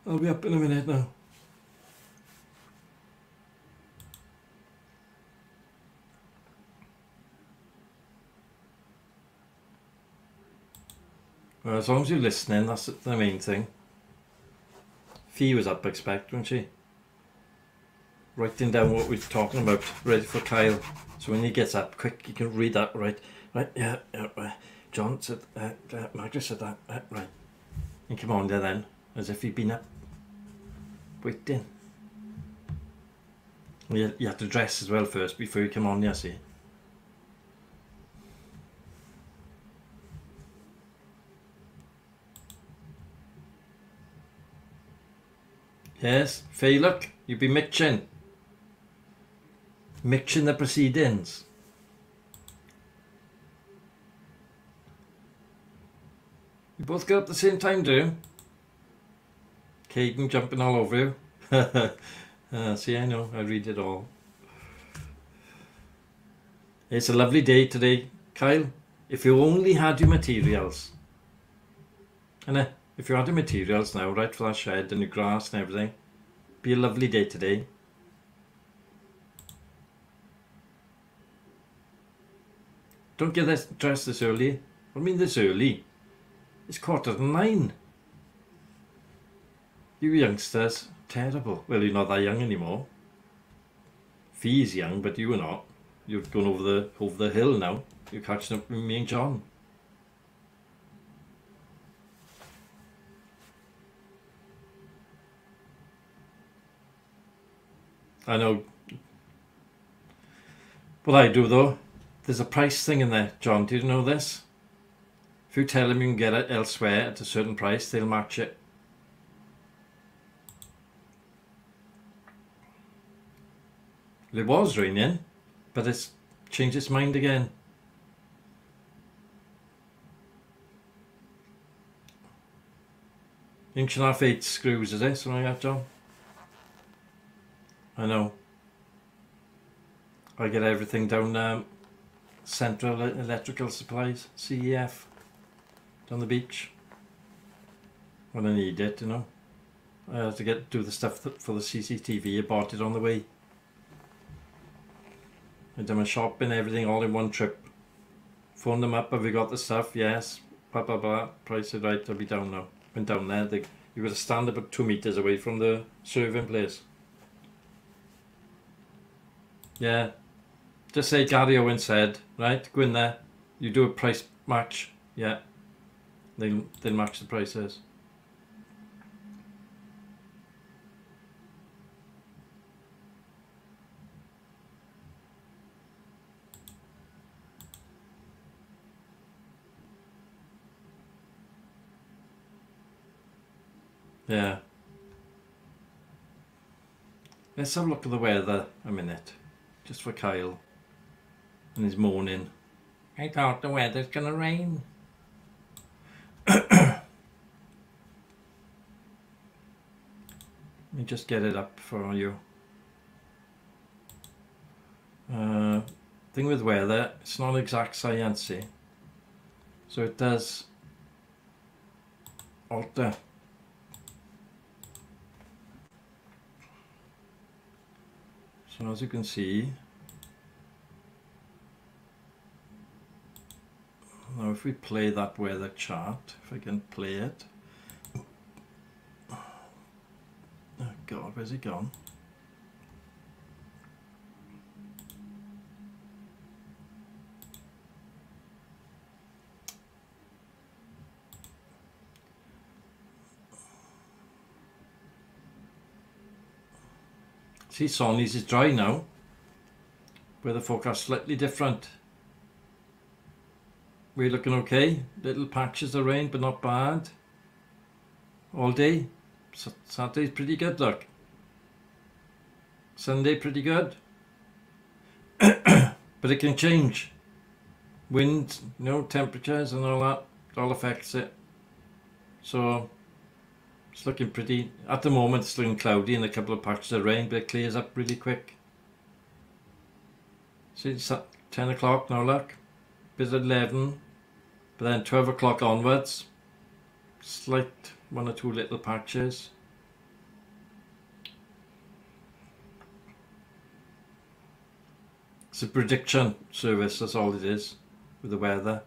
I'll be up in a minute now. Well, as long as you're listening, that's the main thing. Fee was up, I expect, wasn't she? Writing down what we're talking about, ready for Kyle. So when he gets up, quick, you can read that, right? Right, yeah, John said, Margaret said that, right. And come on there then, as if he'd been up, waiting. You have to dress as well first before you come on, you see. Yes, Faye, look, you'd be mixing the proceedings. You both got up at the same time, do you? Caden jumping all over you. See, I know, I read it all. It's a lovely day today, Kyle. If you only had your materials. And if you had your materials now, right, for that shed and your grass and everything, be a lovely day today. Don't get this dressed this early. I mean this early. It's 9:15. You youngsters, terrible. Well, you're not that young anymore. Fee's young, but you were not. You've gone over the hill now. You're catching up with me and John. I know. What I do though, there's a price thing in there, John. Do you know this? If you tell them you can get it elsewhere at a certain price, they'll match it. It was raining, but it's changed its mind again. Inch and a half 8 screws, is it? Something like that, John? I know. I get everything down Central Electrical Supplies, CEF, down the beach. When I need it, you know. I had to do the stuff for the CCTV. I bought it on the way. I done my shopping, everything all in one trip. Phoned them up, have we got the stuff? Yes. Blah blah blah. Price it right, I'll be down now. Went down there. You got to stand about 2 meters away from the serving place. Yeah. Just say Gary Owen said, right? Go in there. You do a price match. Yeah. They'll match the prices. Yeah. Let's have a look at the weather a minute. Just for Kyle and his moaning. I thought the weather's gonna rain. Let me just get it up for you. Thing with weather, it's not exact science-y. So it does alter. So as you can see, now if we play that weather chart, if I can play it. Oh God, where's he gone? See, Sonny's is dry now. Weather forecast slightly different. We're looking okay. Little patches of rain, but not bad. All day. Saturday's pretty good, look. Sunday pretty good. But it can change. Wind, temperatures and all that. It all affects it. So it's looking pretty, at the moment it's looking cloudy and a couple of patches of rain, but it clears up really quick. See, it's at 10 o'clock now, look. Bit at 11, but then 12 o'clock onwards, slight one or two little patches. It's a prediction service, that's all it is, with the weather.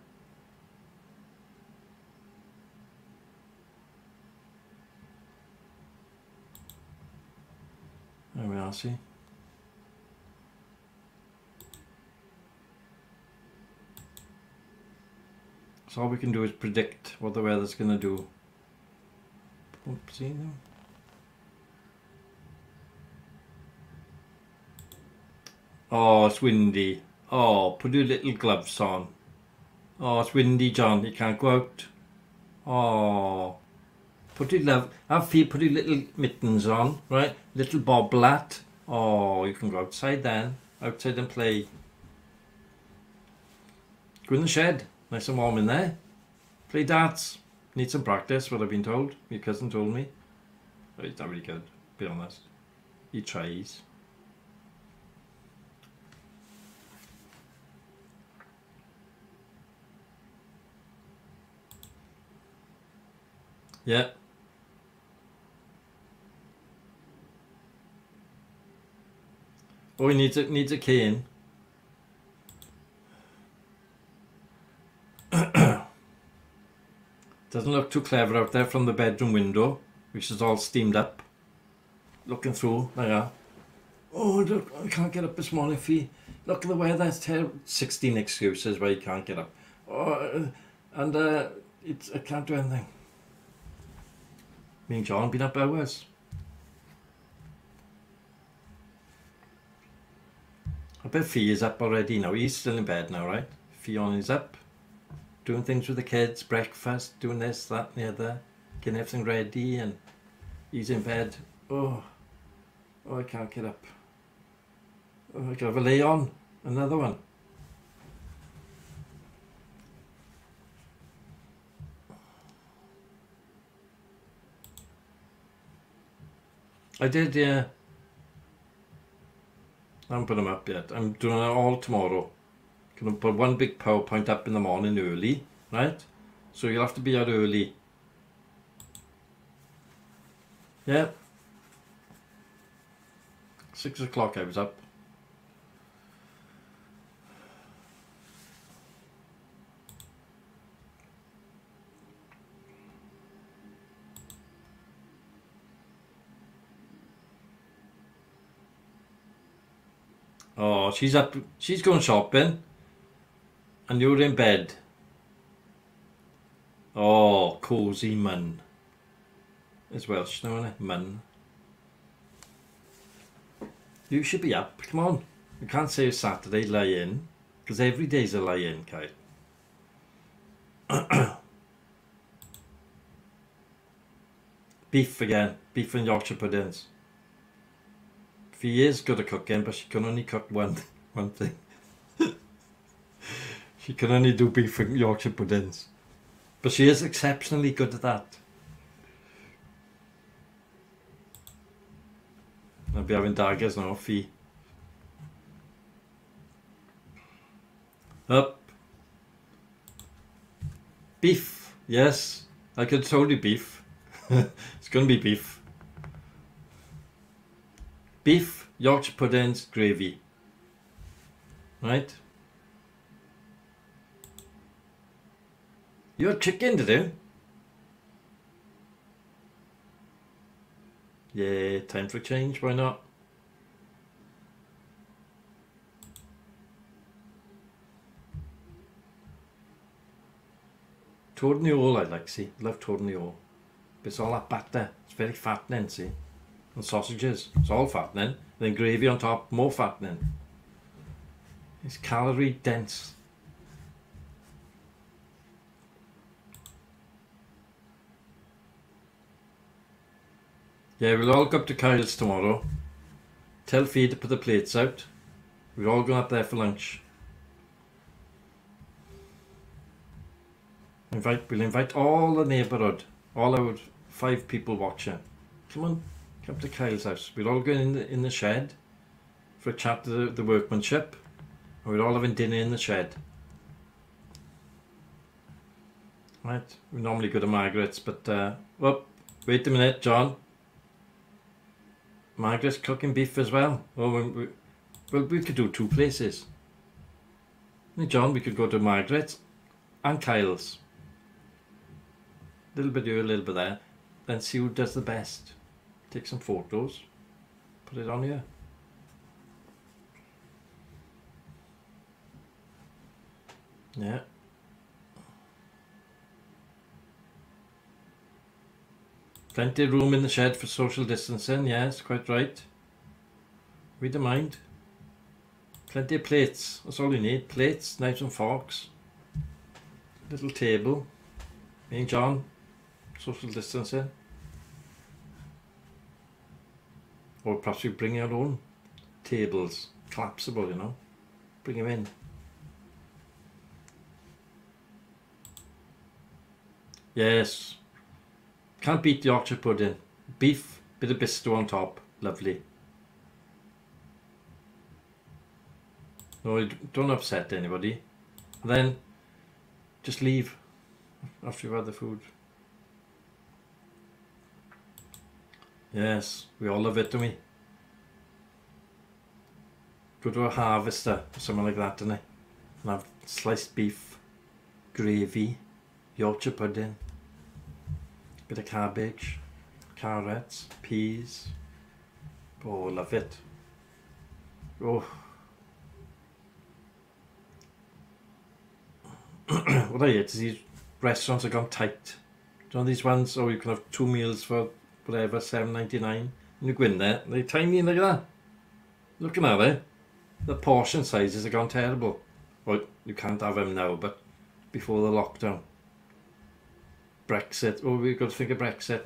There we are, see. So all we can do is predict what the weather's going to do. See now? Oh, it's windy. Oh, put your little gloves on. Oh, it's windy, John. You can't go out. Oh. Put your put your little mittens on, right? Little boblat. Oh, you can go outside then. Outside and play. Go in the shed. Nice and warm in there. Play darts. Need some practice, what I've been told. Your cousin told me. But he's not really good, to be honest. He tries. Yeah. Oh, he needs a cane. Doesn't look too clever out there from the bedroom window, which is all steamed up. Looking through, there you are. Oh, look, I can't get up this morning, Fee. Look at the weather, it's terrible. 16 excuses why you can't get up. Oh, and I can't do anything. Me and John been up hours. I bet Fee is up already now. He's still in bed now, right? Fionn is up, doing things with the kids, breakfast, doing this, that, and the other, getting everything ready, and he's in bed. Oh, I can't get up. Oh, I gotta have a lay on, another one. I did, yeah. I haven't put them up yet. I'm doing it all tomorrow. Gonna put one big PowerPoint up in the morning early, right? So you'll have to be out early. Yeah. 6 o'clock I was up. Oh, she's up. She's going shopping. And you're in bed. Oh, cosy mun. It's Welsh now, isn't it? Mun. You should be up. Come on. You can't say Saturday lie in. Because every day's a lie in, Kyle. Beef again. Beef and Yorkshire puddings. She is good at cooking, but she can only cook one thing. She can only do beef and Yorkshire puddings. But she is exceptionally good at that. I'll be having daggers now, Fee. Up. Beef. Yes, I could have told you beef. It's going to be beef. Beef, Yorkshire puddings, gravy. Right? You had chicken today? Yeah, time for a change, why not? Toad in the hole I like, see. Love toad in the hole. But it's all that batter. It's very fattening, see. And sausages. It's all fattening. Then gravy on top, more fattening. It's calorie dense. Yeah, we'll all go up to Kyle's tomorrow. Tell Fee to put the plates out. We're all going up there for lunch. We'll invite all the neighbourhood, all our 5 people watching. Come on, come up to Kyle's house. We're all going in the shed for a chat to the workmanship. And we're all having dinner in the shed. Right, we normally go to Margaret's, but oh, wait a minute, John. Margaret's cooking beef as well. Oh, well, we could do 2 places. Hey, John, we could go to Margaret's and Kyle's. A little bit here, a little bit there. Then see who does the best. Take some photos. Put it on here. Yeah. Plenty of room in the shed for social distancing, yes, quite right. We don't mind. Plenty of plates, that's all you need. Plates, knives and forks. Little table. Me and John, social distancing. Or perhaps we bring our own tables, collapsible, you know. Bring them in. Yes. Can't beat Yorkshire pudding. Beef, bit of bisto on top. Lovely. No, don't upset anybody. Then just leave after you've had the food. Yes, we all love it, don't we? Go to a harvester or something like that, don't we? And have sliced beef, gravy, Yorkshire pudding. Bit of cabbage, carrots, peas. Oh, love it. Oh. What I hate is these restaurants have gone tight. Do you know these ones? Oh, you can have 2 meals for whatever, $7.99. And you go in there, they're tiny like that. Looking at it, the portion sizes have gone terrible. Well, you can't have them now, but before the lockdown. Brexit. Oh, we've got to think of Brexit.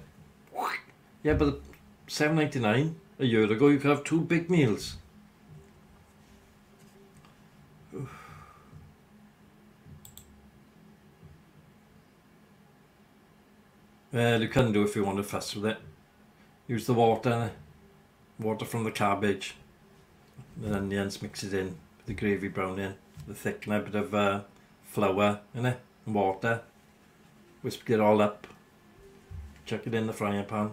Yeah, but $7.99 a year ago, you could have 2 big meals. Well, you can do if you want to fuss with it. Use the water from the cabbage. The onions, mix it in with the gravy brown in. The thickener, a bit of flour in it, and water. Whisk it all up, chuck it in the frying pan.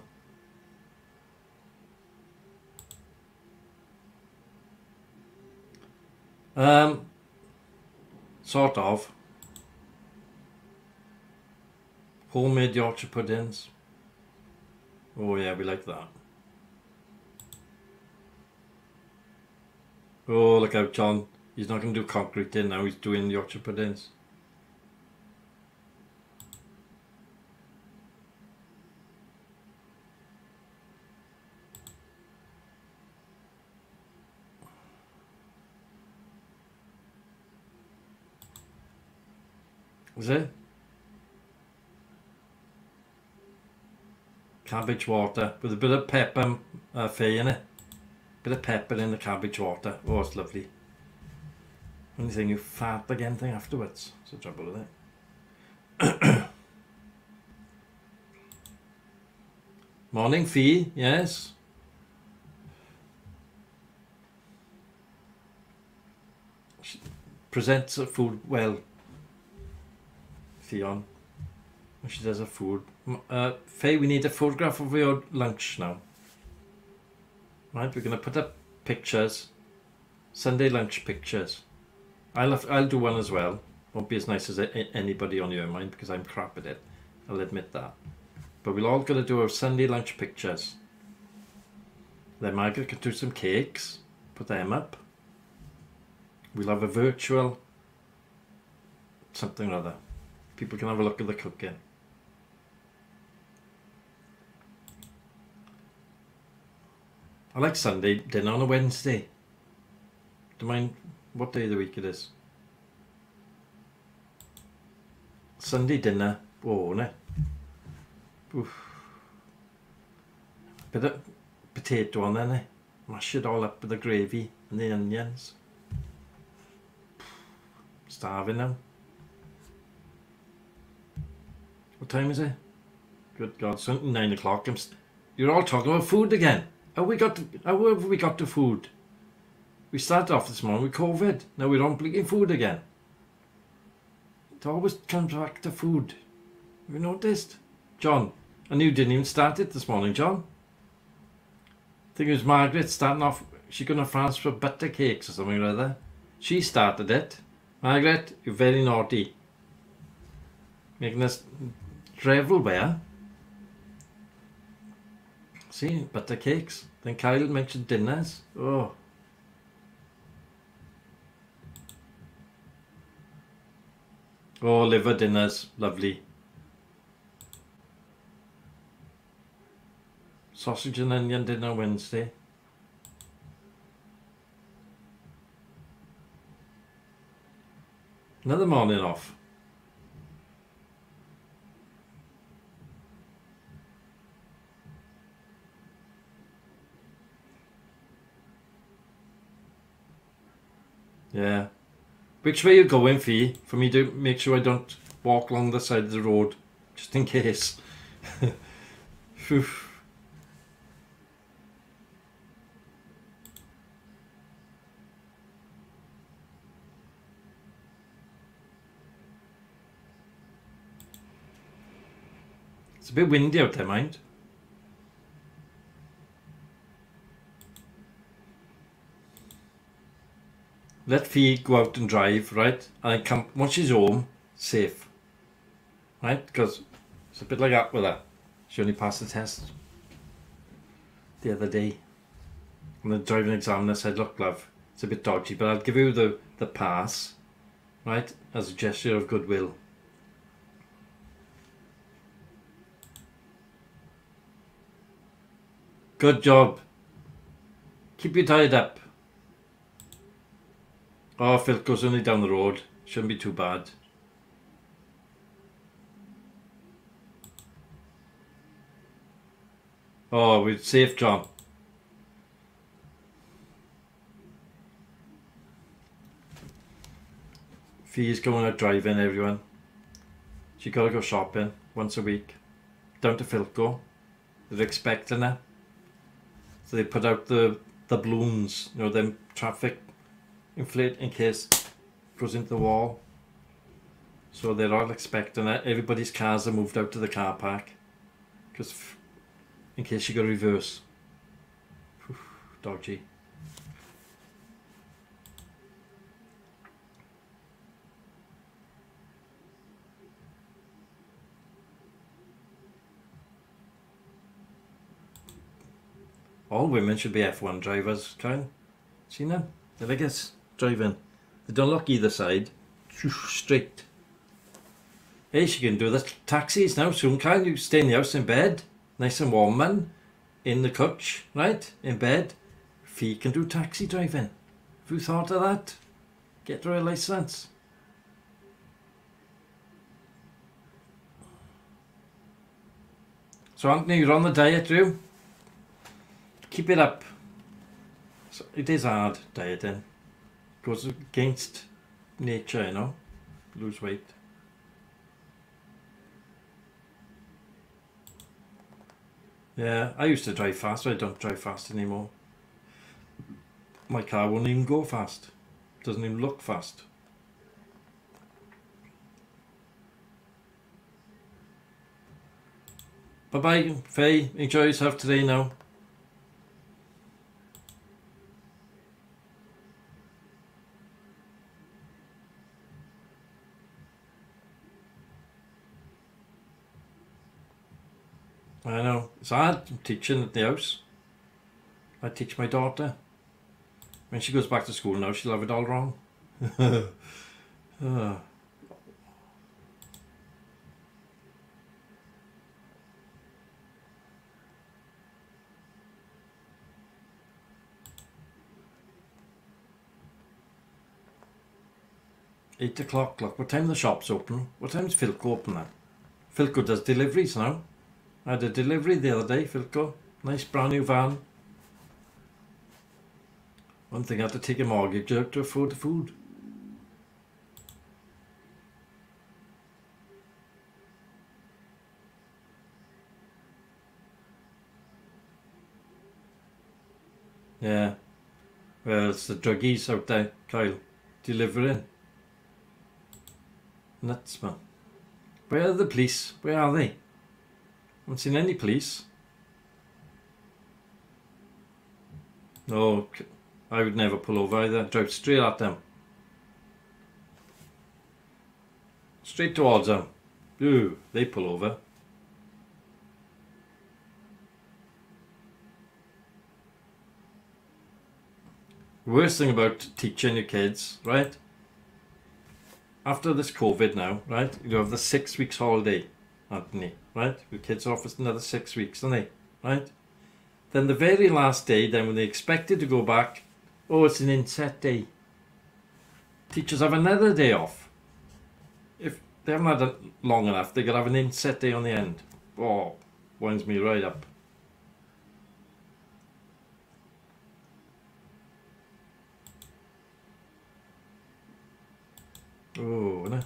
Sort of. Homemade Yorkshire puddings. Oh yeah, we like that. Oh, look out, John. He's not going to do concrete in now, he's doing Yorkshire puddings. Is it? Cabbage water with a bit of pepper, Faye, in it. Bit of pepper in the cabbage water. Oh, it's lovely. Only thing, you fart again thing afterwards. That's the trouble with it. Morning, Fee. Yes. She presents her food well. Fionn. When she does her food. Faye, we need a photograph of your lunch now. Right, we're going to put up pictures. Sunday lunch pictures. I'll do one as well. Won't be as nice as anybody on your mind because I'm crap at it. I'll admit that. But we're all going to do our Sunday lunch pictures. Then Margaret can do some cakes. Put them up. We'll have a virtual something or other. People can have a look at the cooking. I like Sunday dinner on a Wednesday. Don't mind what day of the week it is. Sunday dinner. Oh, no. Oof. Bit of potato on there, eh? Mash it all up with the gravy and the onions. Starving now. What time is it? Good God, it's 9 o'clock. You're all talking about food again. How have we got to food? We started off this morning with COVID. Now we're on bleaking food again. It always comes back to food. Have you noticed? John, and you didn't even start it this morning, John. I think it was Margaret starting off. She's going to France for butter cakes or something or other. She started it. Margaret, you're very naughty. Making us travel where? See, butter cakes. Then Kyle mentioned dinners. Oh. Oh, liver dinners. Lovely. Sausage and onion dinner Wednesday. Another morning off. Yeah. Which way are you going, Fee? For me to make sure I don't walk along the side of the road. Just in case. Phew. It's a bit windy out there, mind. Let Fee go out and drive, right? And come once she's home, safe. Right? Because it's a bit like that with her. She only passed the test the other day. And the driving examiner said, look, love, it's a bit dodgy, but I'll give you the pass, right? As a gesture of goodwill. Good job. Keep you tied up. Oh, Philco's only down the road. Shouldn't be too bad. Oh, we're safe, John. Fee's going out driving, everyone. She gotta go shopping once a week. Down to Philco. They're expecting her. So they put out the balloons, you know, them traffic inflate in case it goes into the wall. So they're all expecting it. Everybody's cars are moved out to the car park because in case you got reverse. Dodgy. All women should be F1 drivers, Kyle. See them? They're like us driving. They don't look either side. Straight. Hey, she can do the taxis now soon, Kyle. You stay in the house in bed. Nice and warm, man. In the coach, right? In bed. Fee can do taxi driving. Have you thought of that? Get her a licence. So Anthony, you're on the diet, you? Keep it up. So it is hard dieting. Goes against nature, you know, lose weight. Yeah, I used to drive fast, but I don't drive fast anymore. My car won't even go fast. Doesn't even look fast. Bye bye, Faye. Enjoy yourself today now. I know. It's hard teaching at the house. I teach my daughter. When she goes back to school now, she'll have it all wrong. 8 o'clock, look. What time the shop's open? What time's Philco open then? Philco does deliveries now. I had a delivery the other day, Philco. Nice brand new van. One thing, I had to take a mortgage out to afford the food. Yeah. Well, it's the druggies out there, Kyle. Delivering. Nuts, man. Where are the police? Where are they? I haven't seen any police. No, I would never pull over either. Drive straight at them. Straight towards them. Ooh, they pull over. Worst thing about teaching your kids, right? After this COVID now, right? You have the 6 weeks holiday, Anthony, right? Your kids are off for another 6 weeks, aren't they? Right? Then the very last day, then when they expected to go back, oh, it's an inset day. Teachers have another day off. If they haven't had it long enough, they could have an inset day on the end. Oh, winds me right up. Oh, no.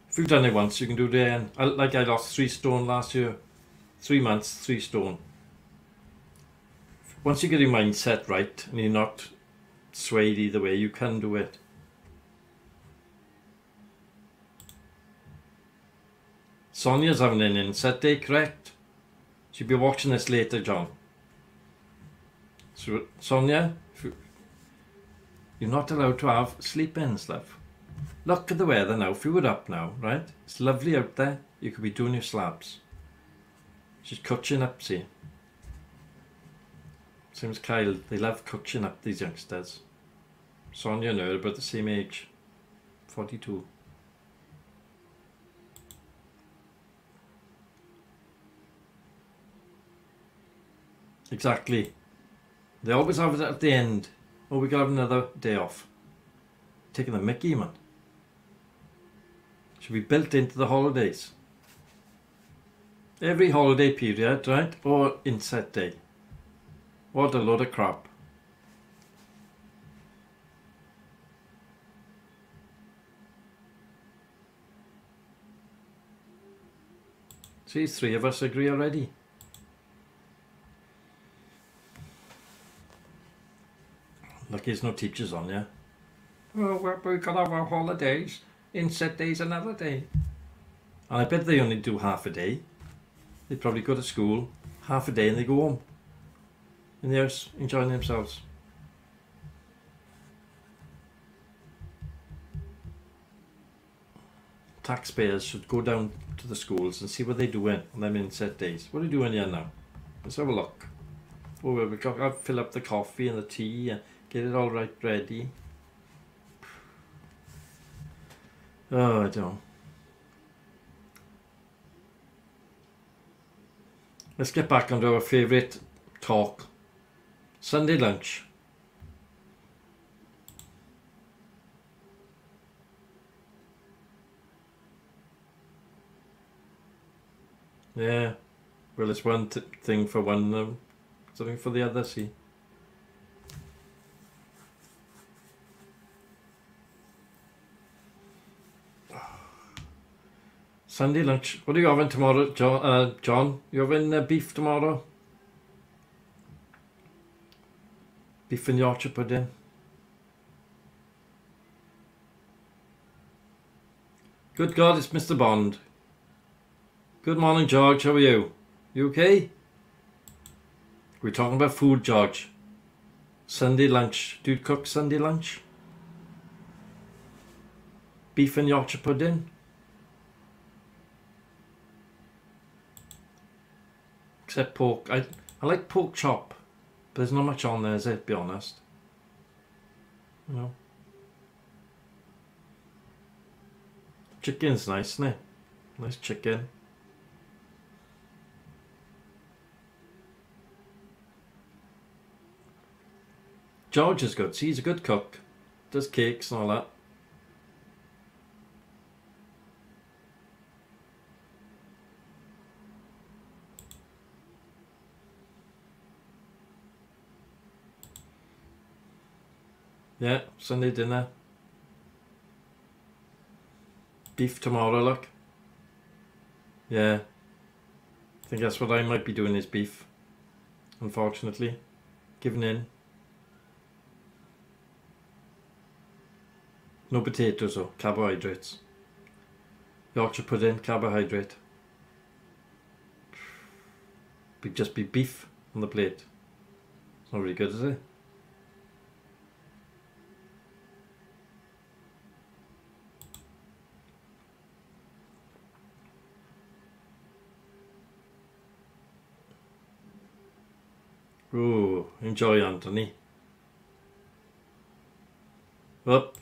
If you've done it once, you can do it again. Like I lost 3 stone last year. 3 months, 3 stone. Once you get your mindset right and you're not swayed either way, you can do it. Sonia's having an inset day, correct? She'll be watching this later, John. So, Sonia, you're not allowed to have sleep-ins, love. Look at the weather now. If you were up now, right? It's lovely out there. You could be doing your slabs. She's coaching up, see. Same as Kyle. They love coaching up, these youngsters. Sonia and her are about the same age. 42. Exactly. They always have it at the end. Oh, we got another day off. Taking the mickey, man. Should be built into the holidays. Every holiday period, right? Or inset day. What a load of crap. See, 3 of us agree already. Like there's no teachers on, yeah? Oh, we could have our holidays. Inset day's another day. And I bet they only do half a day. They probably go to school, half a day, and they go home. In the house, enjoying themselves. Taxpayers should go down to the schools and see what they're doing on them inset days. What are you doing here now? Let's have a look. Oh, we got to fill up the coffee and the tea and get it all right ready. Oh, I don't know. Let's get back onto our favourite talk. Sunday lunch. Yeah. Well, it's one thing for one, something for the other, see. Sunday lunch. What are you having tomorrow, John? John, you having beef tomorrow? Beef and Yorkshire pudding. Good God, it's Mr. Bond. Good morning, George. How are you? You okay? We're talking about food, George. Sunday lunch. Do you cook Sunday lunch? Beef and Yorkshire pudding? Except pork. I like pork chop. But there's not much on there, is it? Be honest. You know. Chicken's nice, isn't it? Nice chicken. George is good. See, he's a good cook. Does cakes and all that. Yeah, Sunday dinner. Beef tomorrow, look. Yeah. I think that's what I might be doing is beef. Unfortunately. Giving in. No potatoes though, carbohydrates. Yorkshire pudding, carbohydrate. Would just be beef on the plate. It's not really good, is it? Oh, enjoy, Anthony. Up.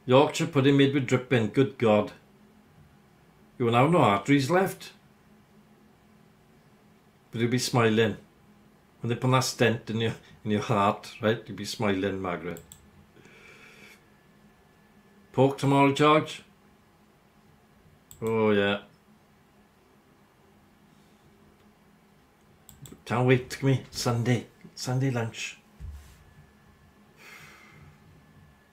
Yorkshire pudding made with dripping. Good God. You will now have no arteries left. But you'll be smiling. When they put that stent in your heart, right? You'll be smiling, Margaret. Pork tomorrow, George? Oh, yeah. Can't wait to me. Sunday lunch.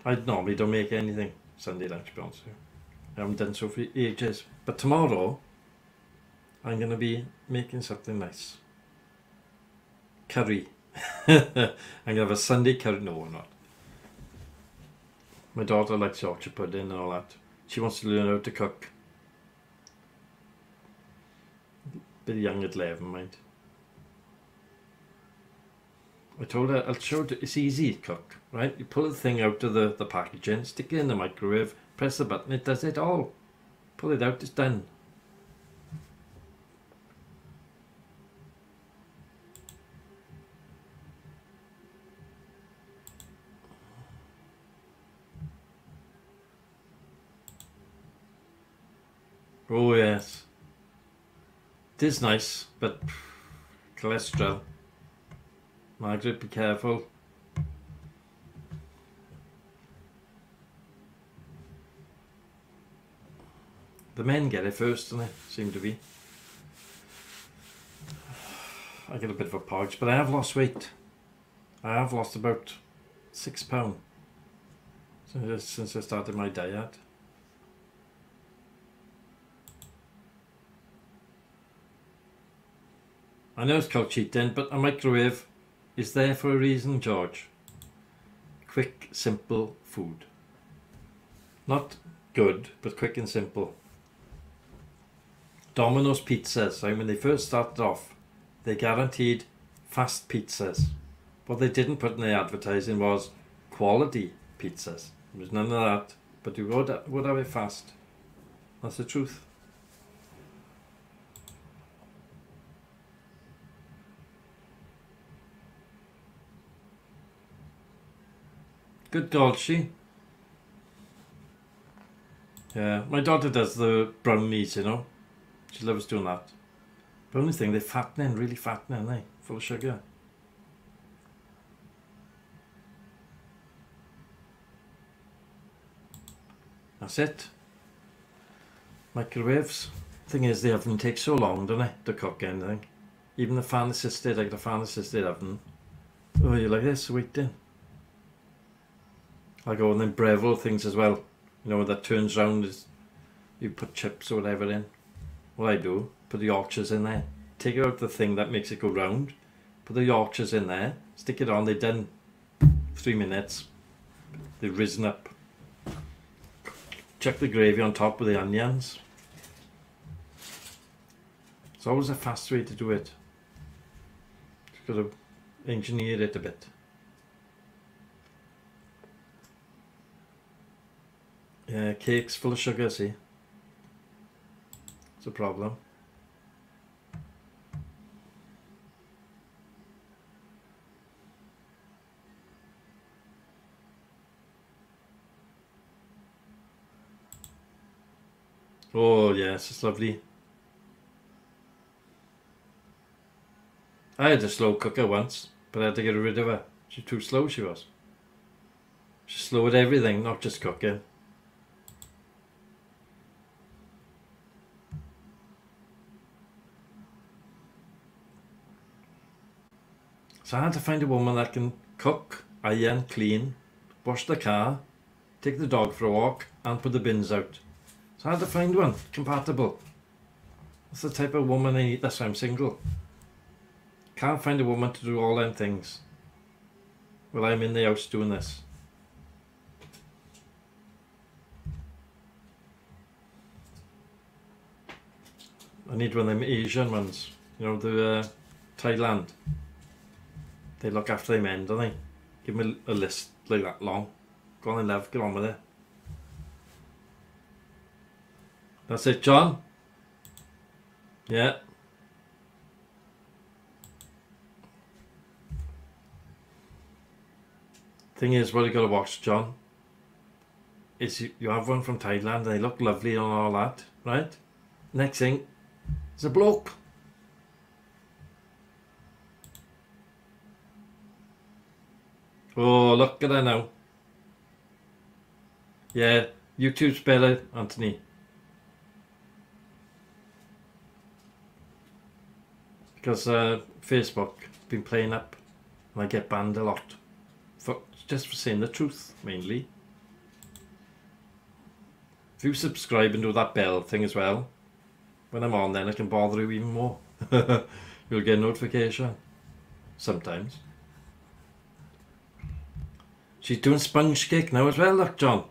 I normally don't make anything Sunday lunch, to be honest with you. I haven't done so for ages. But tomorrow, I'm going to be making something nice. Curry. I'm going to have a Sunday curry. No, I'm not. My daughter likes Yorkshire pudding and all that. She wants to learn how to cook. Bit young at 11, mind. I told her, I'll show it, it's easy to cook, right? You pull the thing out of the packaging, stick it in the microwave, press the button, it does it all. Pull it out, it's done. Oh yes. It is nice, but cholesterol. Margaret, be careful. The men get it first, don't they? Seem to be. I get a bit of a porridge, but I have lost weight. I have lost about 6 pounds since I started my diet. I know it's called cheating, but a microwave is there for a reason, George. Quick, simple food. Not good, but quick and simple. Domino's pizzas, when they first started off, they guaranteed fast pizzas. What they didn't put in their advertising was quality pizzas. There was none of that, but you would have it fast. That's the truth. Good God, she. Yeah, my daughter does the brownies, you know. She loves doing that. Brownie thing, they're fattening, really fattening, they? Full of sugar. That's it. Microwaves. Thing is, the oven takes so long, don't it, to cook anything. Even the fan assisted, like the fan assisted oven. Oh, you like this, waiting. I'll go and then Breville things as well. You know, that turns round is you put chips or whatever in. What I do, put the Yorkshires in there. Take out the thing that makes it go round. Put the Yorkshires in there. Stick it on. They're done. 3 minutes. They've risen up. Chuck the gravy on top with the onions. It's always a fast way to do it. Just got to engineer it a bit. Yeah, cake's full of sugar, see? It's a problem. Oh yes, it's lovely. I had a slow cooker once, but I had to get rid of her. She's too slow, she was. She's slow at everything, not just cooking. So I had to find a woman that can cook, iron, clean, wash the car, take the dog for a walk, and put the bins out. So I had to find one compatible. That's the type of woman I need. That's why I'm single. Can't find a woman to do all them things. Well, I'm in the house doing this. I need one of them Asian ones. You know, the Thailand. They look after their men, don't they? Give them a list like that long. Go on in, love, get on with it. That's it, John? Yeah. Thing is, what you got to watch, John, is you have one from Thailand and they look lovely and all that, right? Next thing, it's a bloke. Oh, look at that now. Yeah, YouTube's better, Anthony. Because Facebook been playing up and I get banned a lot. Just for saying the truth, mainly. If you subscribe and do that bell thing as well, when I'm on then I can bother you even more. You'll get a notification. Sometimes. She's doing sponge cake now as well, look, John.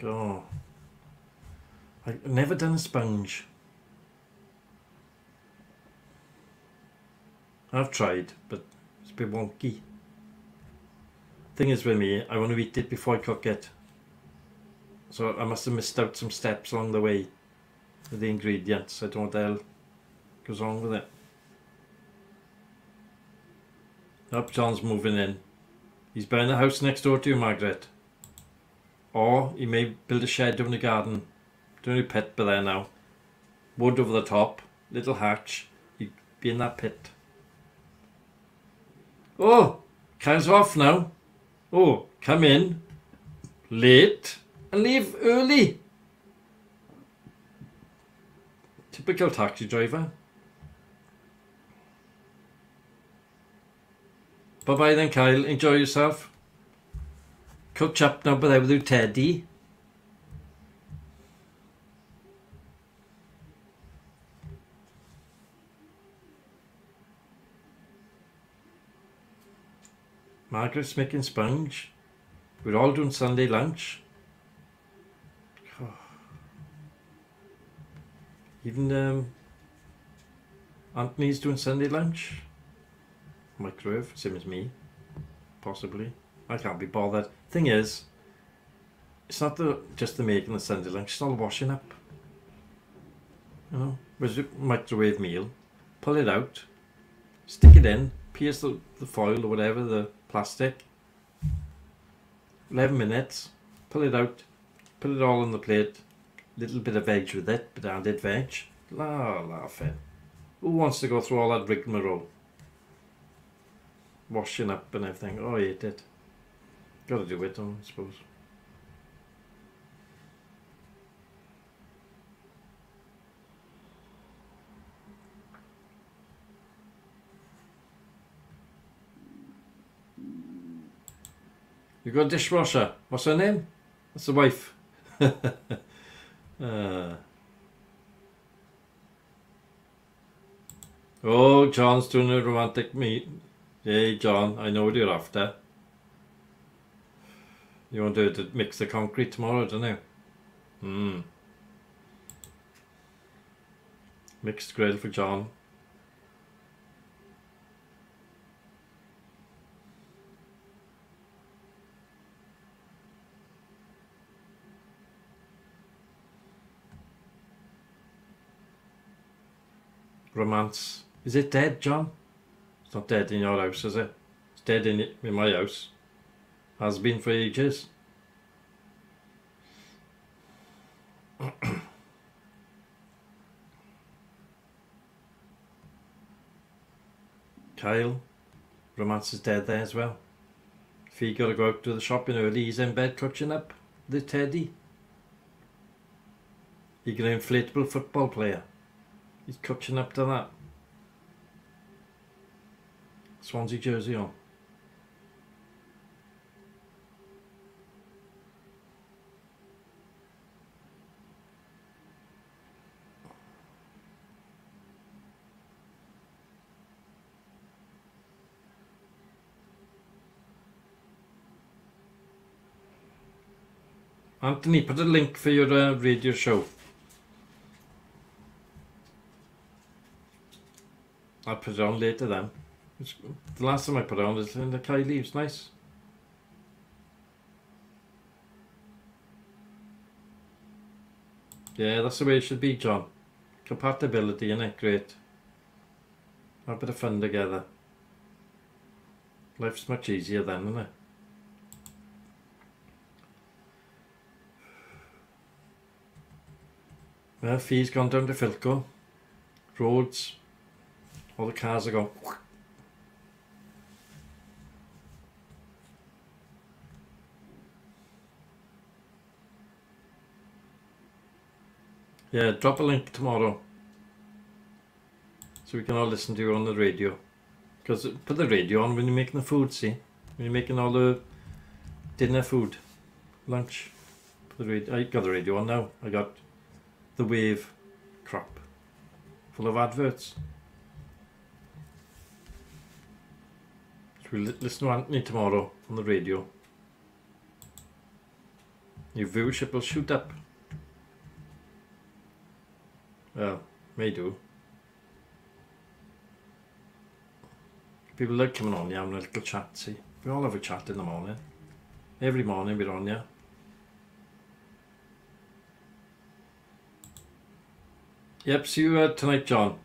Oh. I've never done a sponge. I've tried, but it's a bit wonky. Thing is with me, I want to eat it before I cook it. So I must have missed out some steps along the way with the ingredients. I don't know what the hell goes on with it. Up, John's moving in. He's buying a house next door to you, Margaret. Or he may build a shed in the garden. Don't need a pit by there now. Wood over the top, little hatch. He'd be in that pit. Oh, Kyle's off now. Oh, come in late and leave early. Typical taxi driver. Bye bye then, Kyle. Enjoy yourself. Coach up now by there with your Teddy. Margaret's making sponge. We're all doing Sunday lunch. Oh. Even Anthony's doing Sunday lunch. Microwave, same as me. Possibly. I can't be bothered. Thing is, it's not just the making the Sunday lunch, it's all the washing up. You know, where's your microwave meal? Pull it out, stick it in, pierce the foil or whatever, the plastic. 11 minutes, pull it out, put it all on the plate, little bit of veg with it, bit of added veg. Laughing. Who wants to go through all that rigmarole? Washing up and everything. Oh, I hate it. Gotta do it though, I suppose. You got a dishwasher. What's her name? That's the wife. Oh, John's doing a romantic meet. Hey, John, I know what you're after. You want to mix the concrete tomorrow, don't you? Mixed grill for John. Romance. Is it dead, John? It's not dead in your house, is it? It's dead in my house. Has been for ages. Kyle, romance is dead there as well. If he got to go out to the shopping early, he's in bed clutching up the teddy. He got an inflatable football player. He's clutching up to that. Swansea jersey on. Anthony, put a link for your radio show. I'll put it on later then. The last time I put it on is in the Kylie. It's nice. Yeah, that's the way it should be, John. Compatibility, innit? Great. Have a bit of fun together. Life's much easier then, isn't it? Well, Fee's gone down to Philco. Roads. All the cars are going. Yeah, drop a link tomorrow. So we can all listen to you on the radio. Because put the radio on when you're making the food, see? When you're making all the dinner food. Lunch. Put the radio. I got the radio on now. I got the Wave crap. Full of adverts. So we'll listen to Anthony tomorrow on the radio. Your viewership will shoot up. Well, may do. People like coming on, yeah, having a little chat, see. We all have a chat in the morning. Every morning we're on, yeah. Yep, see you tonight, John.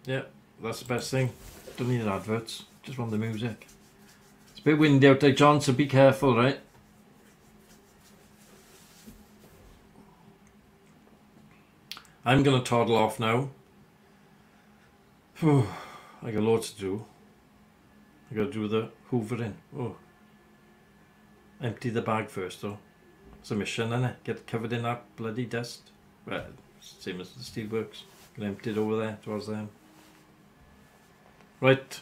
Yeah, that's the best thing. Don't need adverts, just want the music. It's a bit windy out there, John, so be careful, right? I'm going to toddle off now. I got loads to do. I got to do the hoovering. Oh. Empty the bag first though. It's a mission, innit? Get covered in that bloody dust. Well, same as the steelworks. Get emptied over there towards them. Right.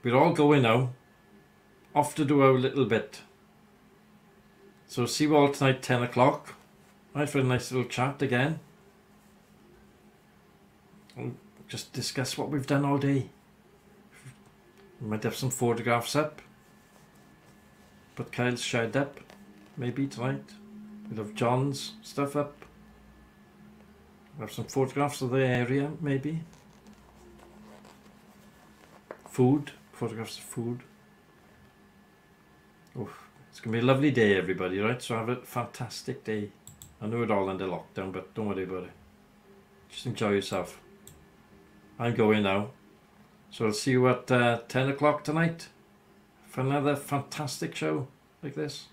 We're all going now. Off to do our little bit. So see you all tonight 10 o'clock. Right, for a nice little chat again. We'll just discuss what we've done all day. We might have some photographs up. Put Kyle's shed up, maybe tonight. We'll have John's stuff up. We'll have some photographs of the area, maybe. Food, photographs of food. Oh, it's going to be a lovely day, everybody, right? So have a fantastic day. I know we're all under lockdown, but don't worry about it. Just enjoy yourself. I'm going now. So I'll see you at 10 o'clock tonight for another fantastic show like this.